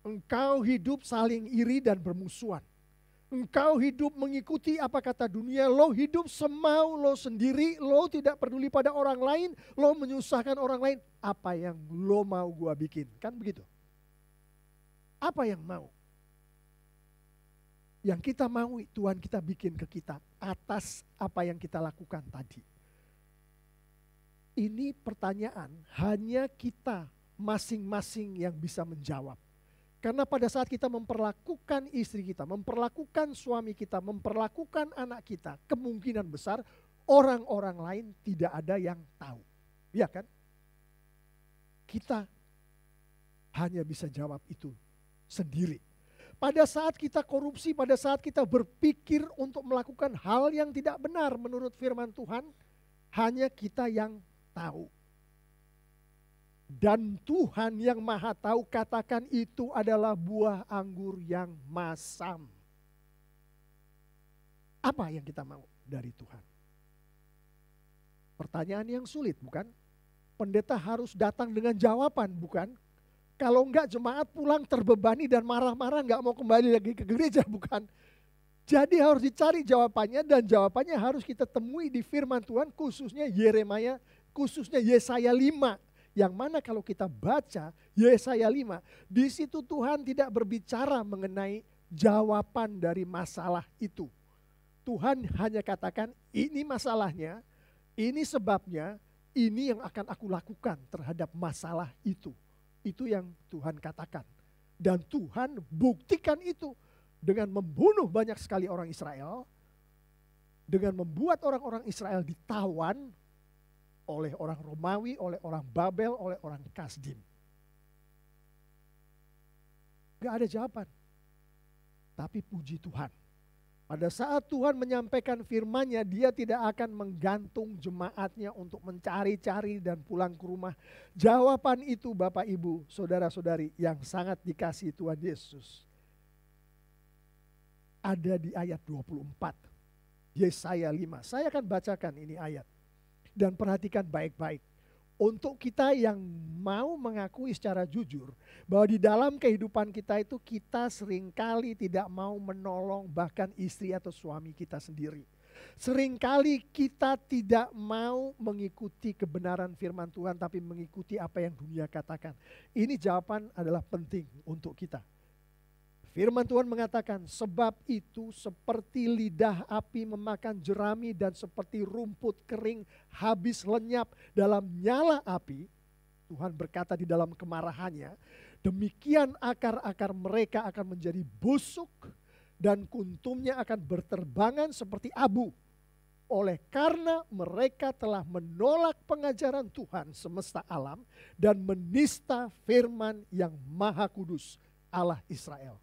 engkau hidup saling iri dan bermusuhan. Engkau hidup mengikuti apa kata dunia, lo hidup semau lo sendiri, lo tidak peduli pada orang lain, lo menyusahkan orang lain. Apa yang lo mau gua bikin, kan begitu? Apa yang mau? Yang kita mau Tuhan kita bikin ke kita atas apa yang kita lakukan tadi. Ini pertanyaan hanya kita masing-masing yang bisa menjawab. Karena pada saat kita memperlakukan istri kita, memperlakukan suami kita, memperlakukan anak kita, kemungkinan besar orang-orang lain tidak ada yang tahu. Iya kan? Kita hanya bisa jawab itu sendiri. Pada saat kita korupsi, pada saat kita berpikir untuk melakukan hal yang tidak benar menurut firman Tuhan, hanya kita yang tahu. Dan Tuhan yang Maha Tahu katakan itu adalah buah anggur yang masam. Apa yang kita mau dari Tuhan? Pertanyaan yang sulit, bukan? Pendeta harus datang dengan jawaban, bukan? Kalau enggak jemaat pulang terbebani dan marah-marah enggak mau kembali lagi ke gereja, bukan? Jadi harus dicari jawabannya, dan jawabannya harus kita temui di firman Tuhan, khususnya Yeremia, khususnya Yesaya 5. Yang mana kalau kita baca Yesaya 5, di situ Tuhan tidak berbicara mengenai jawaban dari masalah itu. Tuhan hanya katakan ini masalahnya, ini sebabnya, ini yang akan aku lakukan terhadap masalah itu. Itu yang Tuhan katakan. Dan Tuhan buktikan itu dengan membunuh banyak sekali orang Israel, dengan membuat orang-orang Israel ditawan oleh orang Romawi, oleh orang Babel, oleh orang Kasdim. Gak ada jawaban. Tapi puji Tuhan, pada saat Tuhan menyampaikan firman-Nya, Dia tidak akan menggantung jemaatnya untuk mencari-cari dan pulang ke rumah. Jawaban itu Bapak Ibu, saudara-saudari yang sangat dikasihi Tuhan Yesus, ada di ayat 24. Yesaya 5. Saya akan bacakan ini ayat. Dan perhatikan baik-baik. Untuk kita yang mau mengakui secara jujur bahwa di dalam kehidupan kita itu kita seringkali tidak mau menolong bahkan istri atau suami kita sendiri. Seringkali kita tidak mau mengikuti kebenaran firman Tuhan tapi mengikuti apa yang dunia katakan. Ini jawaban adalah penting untuk kita. Firman Tuhan mengatakan, sebab itu seperti lidah api memakan jerami dan seperti rumput kering habis lenyap dalam nyala api. Tuhan berkata di dalam kemarahannya, demikian akar-akar mereka akan menjadi busuk dan kuntumnya akan berterbangan seperti abu. Oleh karena mereka telah menolak pengajaran Tuhan semesta alam dan menista firman yang maha kudus Allah Israel.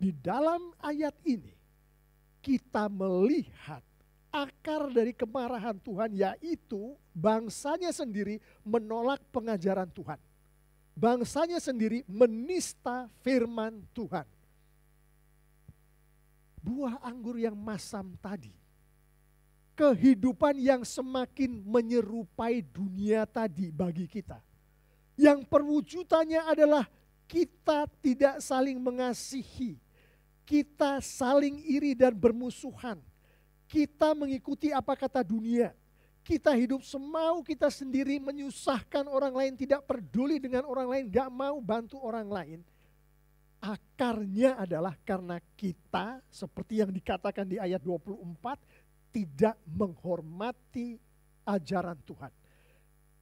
Di dalam ayat ini kita melihat akar dari kemarahan Tuhan, yaitu bangsanya sendiri menolak pengajaran Tuhan. Bangsanya sendiri menista firman Tuhan. Buah anggur yang masam tadi, kehidupan yang semakin menyerupai dunia tadi bagi kita, yang perwujudannya adalah kita tidak saling mengasihi. Kita saling iri dan bermusuhan. Kita mengikuti apa kata dunia. Kita hidup semau kita sendiri, menyusahkan orang lain, tidak peduli dengan orang lain, gak mau bantu orang lain. Akarnya adalah karena kita, seperti yang dikatakan di ayat 24, tidak menghormati ajaran Tuhan.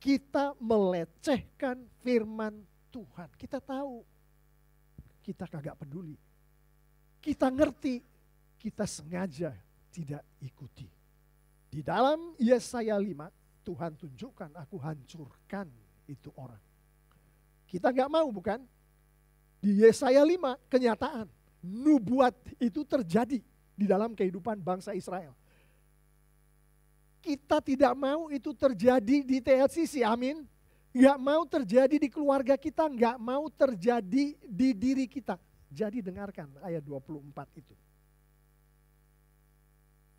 Kita melecehkan firman Tuhan. Kita tahu, kita kagak peduli. Kita ngerti, kita sengaja tidak ikuti. Di dalam Yesaya 5, Tuhan tunjukkan, aku hancurkan itu orang. Kita gak mau bukan? Di Yesaya 5, kenyataan, nubuat itu terjadi di dalam kehidupan bangsa Israel. Kita tidak mau itu terjadi di TLCC, amin. Gak mau terjadi di keluarga kita, gak mau terjadi di diri kita. Jadi dengarkan ayat 24 itu.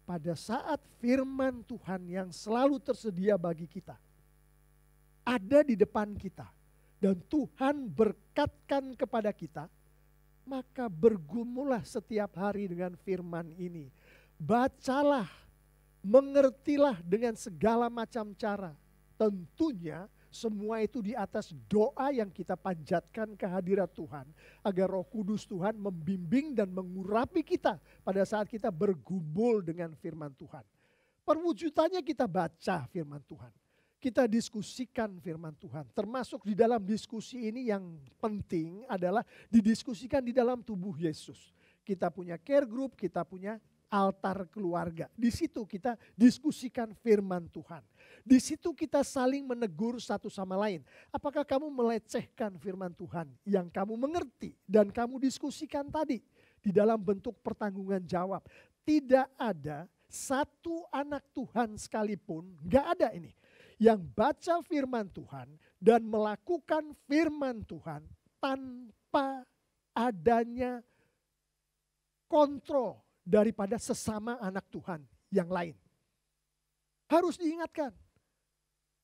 Pada saat firman Tuhan yang selalu tersedia bagi kita ada di depan kita dan Tuhan berkatkan kepada kita, maka bergumulah setiap hari dengan firman ini. Bacalah, mengertilah dengan segala macam cara. Tentunya semua itu di atas doa yang kita panjatkan kehadirat Tuhan. Agar Roh Kudus Tuhan membimbing dan mengurapi kita pada saat kita bergumul dengan firman Tuhan. Perwujudannya kita baca firman Tuhan. Kita diskusikan firman Tuhan. Termasuk di dalam diskusi ini yang penting adalah didiskusikan di dalam tubuh Yesus. Kita punya care group, kita punya altar keluarga. Di situ kita diskusikan firman Tuhan. Di situ kita saling menegur satu sama lain. Apakah kamu melecehkan firman Tuhan yang kamu mengerti dan kamu diskusikan tadi di dalam bentuk pertanggungan jawab. Tidak ada satu anak Tuhan sekalipun, gak ada ini, yang baca firman Tuhan dan melakukan firman Tuhan tanpa adanya kontrol daripada sesama anak Tuhan yang lain. Harus diingatkan,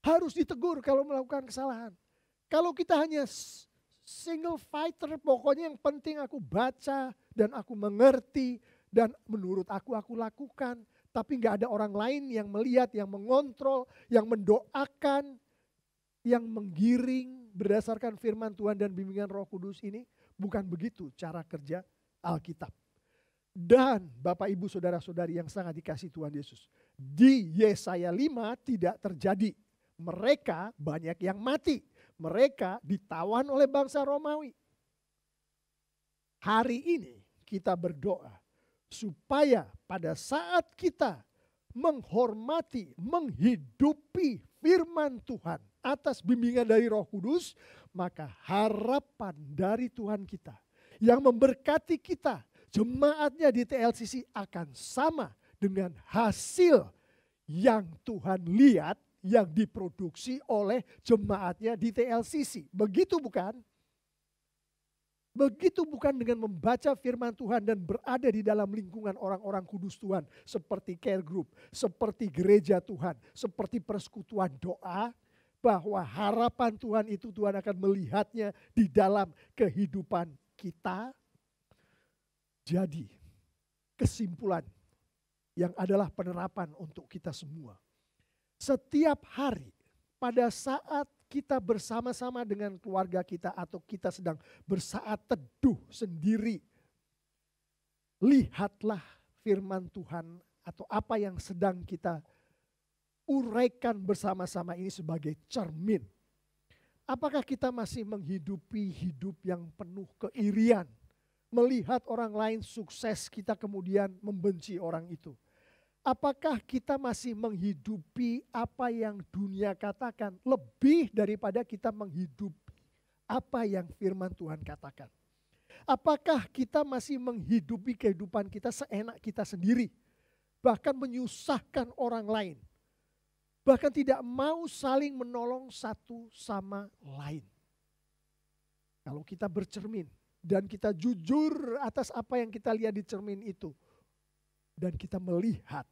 harus ditegur kalau melakukan kesalahan. Kalau kita hanya single fighter, pokoknya yang penting aku baca dan aku mengerti dan menurut aku lakukan. Tapi gak ada orang lain yang melihat, yang mengontrol, yang mendoakan, yang menggiring berdasarkan firman Tuhan dan bimbingan Roh Kudus ini. Bukan begitu cara kerja Alkitab. Dan Bapak Ibu Saudara-saudari yang sangat dikasihi Tuhan Yesus. Di Yesaya 5 tidak terjadi. Mereka banyak yang mati. Mereka ditawan oleh bangsa Romawi. Hari ini kita berdoa supaya pada saat kita menghormati, menghidupi firman Tuhan atas bimbingan dari Roh Kudus, maka harapan dari Tuhan kita yang memberkati kita, jemaatnya di TLCC akan sama dengan hasil yang Tuhan lihat yang diproduksi oleh jemaatnya di TLCC. Begitu bukan? Begitu bukan dengan membaca firman Tuhan dan berada di dalam lingkungan orang-orang kudus Tuhan. Seperti care group, seperti gereja Tuhan, seperti persekutuan doa. Bahwa harapan Tuhan itu Tuhan akan melihatnya di dalam kehidupan kita. Jadi kesimpulan yang adalah penerapan untuk kita semua. Setiap hari pada saat kita bersama-sama dengan keluarga kita atau kita sedang bersaat teduh sendiri. Lihatlah firman Tuhan atau apa yang sedang kita uraikan bersama-sama ini sebagai cermin. Apakah kita masih menghidupi hidup yang penuh keirian? Melihat orang lain sukses, kita kemudian membenci orang itu. Apakah kita masih menghidupi apa yang dunia katakan lebih daripada kita menghidupi apa yang firman Tuhan katakan? Apakah kita masih menghidupi kehidupan kita seenak kita sendiri? Bahkan menyusahkan orang lain. Bahkan tidak mau saling menolong satu sama lain. Kalau kita bercermin dan kita jujur atas apa yang kita lihat di cermin itu. Dan kita melihat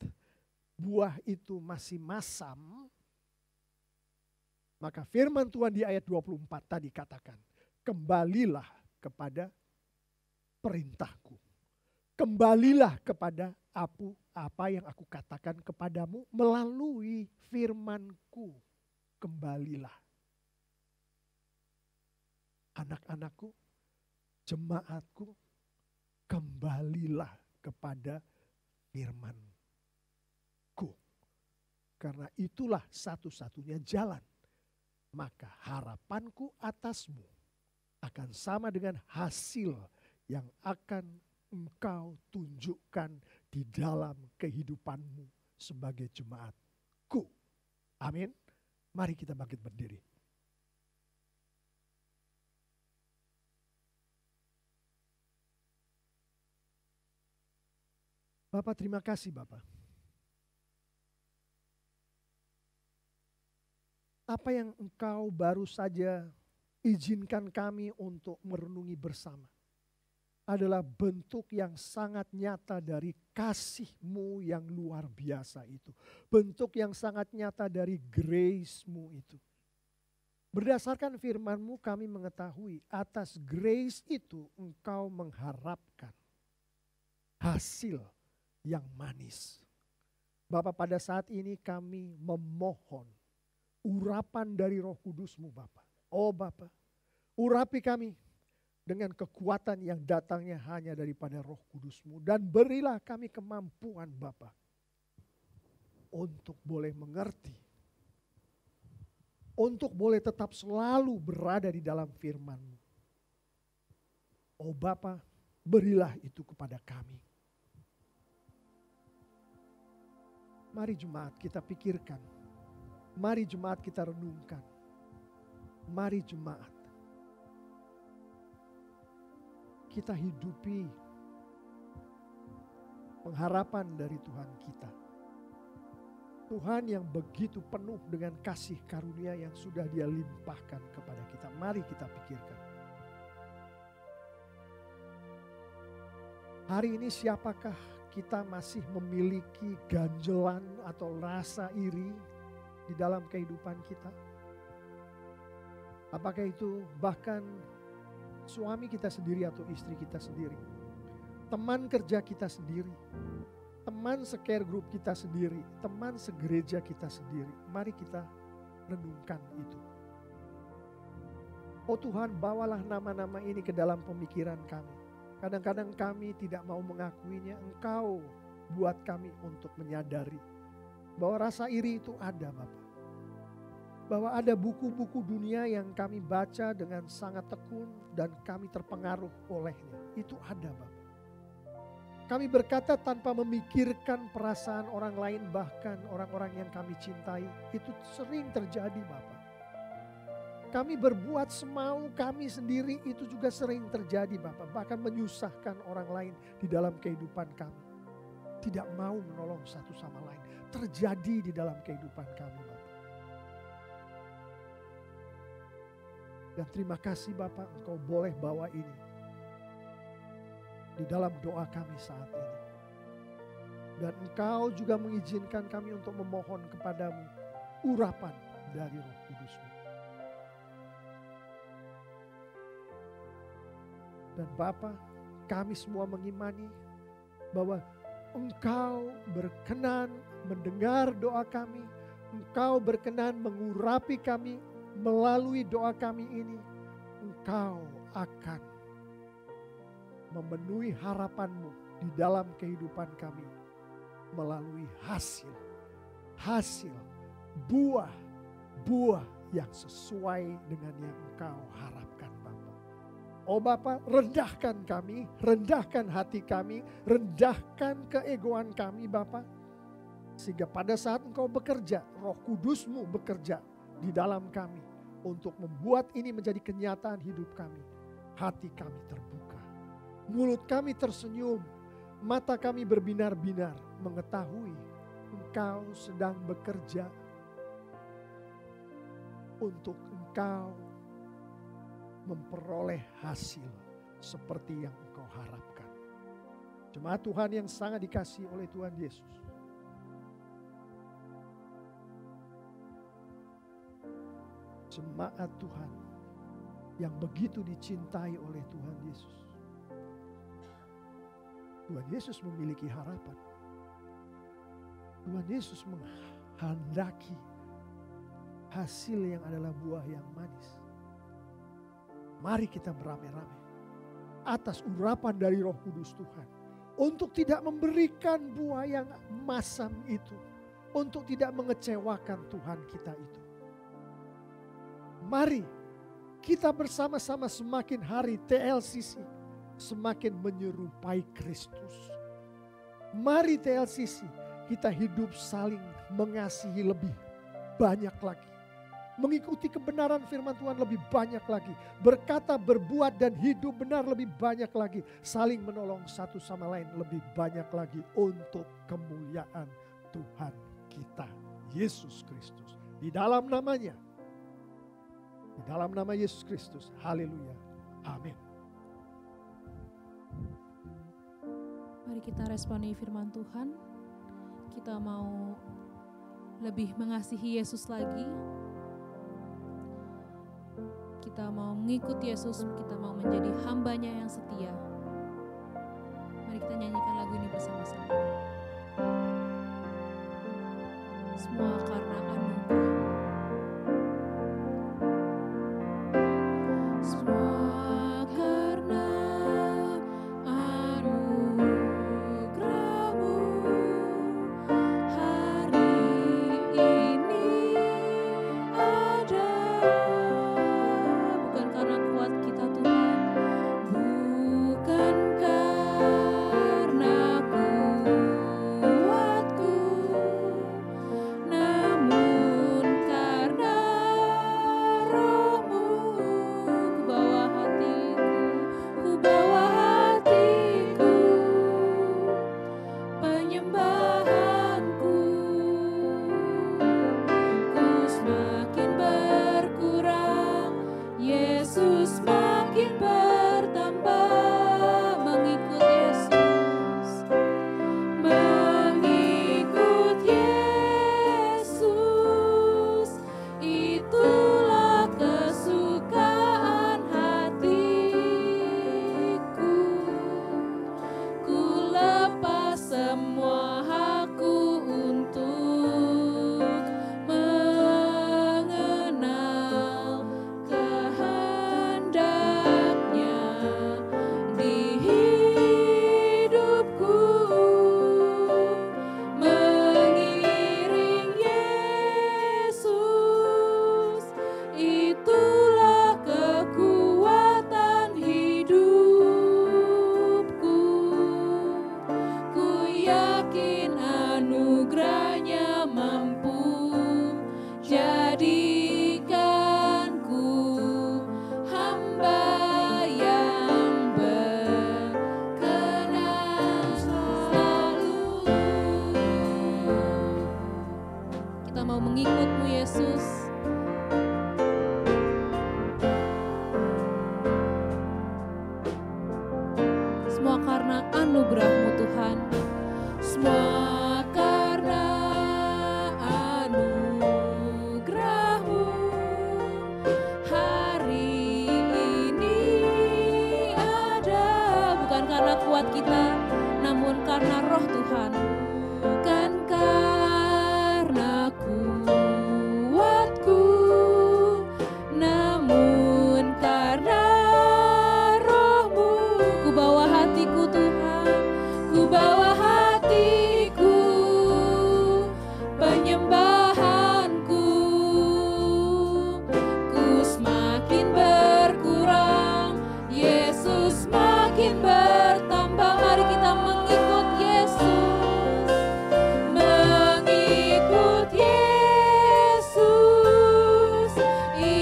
buah itu masih masam. Maka firman Tuhan di ayat 24 tadi katakan. Kembalilah kepada perintahku. Kembalilah kepada apa yang aku katakan kepadamu melalui firmanku. Kembalilah. Anak-anakku, jemaatku, kembalilah kepada firman-Ku. Karena itulah satu-satunya jalan. Maka harapanku atasmu akan sama dengan hasil yang akan engkau tunjukkan di dalam kehidupanmu sebagai jemaat-Ku. Amin. Mari kita bangkit berdiri. Bapak, terima kasih Bapak. Apa yang Engkau baru saja izinkan kami untuk merenungi bersama adalah bentuk yang sangat nyata dari kasih-Mu yang luar biasa itu. Bentuk yang sangat nyata dari grace-Mu itu. Berdasarkan firman-Mu kami mengetahui atas grace itu Engkau mengharapkan hasil yang manis. Bapak, pada saat ini kami memohon urapan dari Roh Kudus-Mu Bapak. Oh Bapak, urapi kami dengan kekuatan yang datangnya hanya daripada Roh Kudus-Mu. Dan berilah kami kemampuan Bapak untuk boleh mengerti. Untuk boleh tetap selalu berada di dalam firman-Mu. Oh Bapak, berilah itu kepada kami. Mari jemaat kita pikirkan. Mari jemaat kita renungkan. Mari jemaat kita hidupi pengharapan dari Tuhan kita. Tuhan yang begitu penuh dengan kasih karunia yang sudah Dia limpahkan kepada kita. Mari kita pikirkan. Hari ini siapakah kita masih memiliki ganjelan atau rasa iri di dalam kehidupan kita? Apakah itu bahkan suami kita sendiri atau istri kita sendiri? Teman kerja kita sendiri? Teman se-care group kita sendiri? Teman segereja kita sendiri? Mari kita renungkan itu. Oh Tuhan, bawalah nama-nama ini ke dalam pemikiran kami. Kadang-kadang kami tidak mau mengakuinya, Engkau buat kami untuk menyadari bahwa rasa iri itu ada Bapak. Bahwa ada buku-buku dunia yang kami baca dengan sangat tekun dan kami terpengaruh olehnya. Itu ada Bapak. Kami berkata tanpa memikirkan perasaan orang lain, bahkan orang-orang yang kami cintai. Itu sering terjadi Bapak. Kami berbuat semau kami sendiri, itu juga sering terjadi Bapak. Bahkan menyusahkan orang lain di dalam kehidupan kami. Tidak mau menolong satu sama lain. Terjadi di dalam kehidupan kami Bapak. Dan terima kasih Bapak, Engkau boleh bawa ini di dalam doa kami saat ini. Dan Engkau juga mengizinkan kami untuk memohon kepadamu urapan dari Roh Kudus-Mu. Dan Bapa, kami semua mengimani bahwa Engkau berkenan mendengar doa kami, Engkau berkenan mengurapi kami melalui doa kami ini. Engkau akan memenuhi harapan-Mu di dalam kehidupan kami melalui hasil buah yang sesuai dengan yang Engkau harapkan, Bapa. Oh Bapa, rendahkan kami, rendahkan hati kami, rendahkan keegoan kami, Bapa. Sehingga pada saat Engkau bekerja, Roh Kudus-Mu bekerja di dalam kami untuk membuat ini menjadi kenyataan hidup kami. Hati kami terbuka, mulut kami tersenyum, mata kami berbinar-binar mengetahui Engkau sedang bekerja untuk Engkau memperoleh hasil seperti yang Engkau harapkan. Jemaat Tuhan yang sangat dikasihi oleh Tuhan Yesus, jemaat Tuhan yang begitu dicintai oleh Tuhan Yesus. Tuhan Yesus memiliki harapan. Tuhan Yesus menghendaki hasil yang adalah buah yang manis. Mari kita beramai-ramai atas urapan dari Roh Kudus Tuhan. Untuk tidak memberikan buah yang masam itu. Untuk tidak mengecewakan Tuhan kita itu. Mari kita bersama-sama semakin hari TLCC semakin menyerupai Kristus. Mari TLCC kita hidup saling mengasihi lebih banyak lagi. Mengikuti kebenaran firman Tuhan lebih banyak lagi. Berkata, berbuat dan hidup benar lebih banyak lagi. Saling menolong satu sama lain lebih banyak lagi untuk kemuliaan Tuhan kita, Yesus Kristus. Di dalam namanya, di dalam nama Yesus Kristus, haleluya, amin. Mari kita responi firman Tuhan. Kita mau lebih mengasihi Yesus lagi. Kita mau mengikuti Yesus, kita mau menjadi hambanya yang setia. Mari kita nyanyikan lagu ini bersama-sama. Semua karena anugerah. Semua karena anugerah-Mu hari ini ada. Bukan karena kuat kita Tuhan, Bukan karena kuatku, namun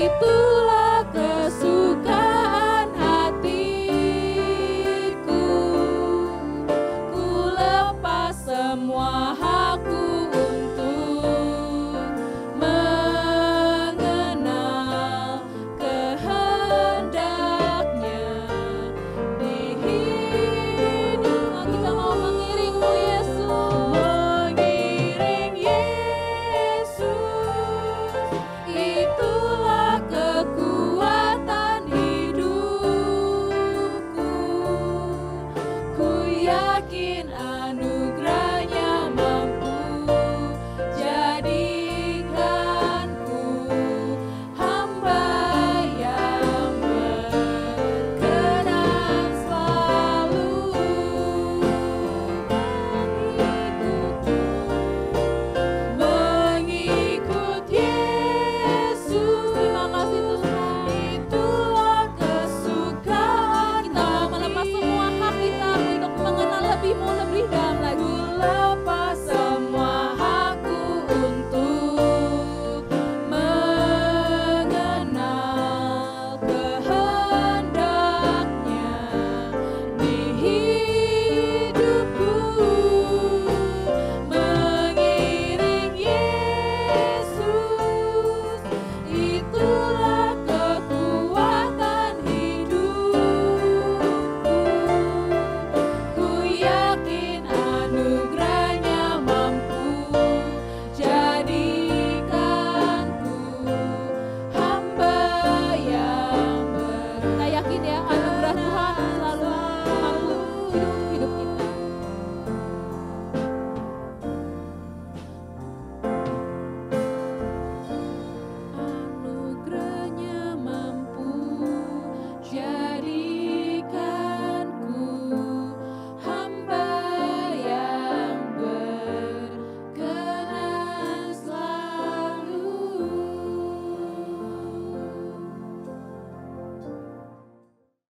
itu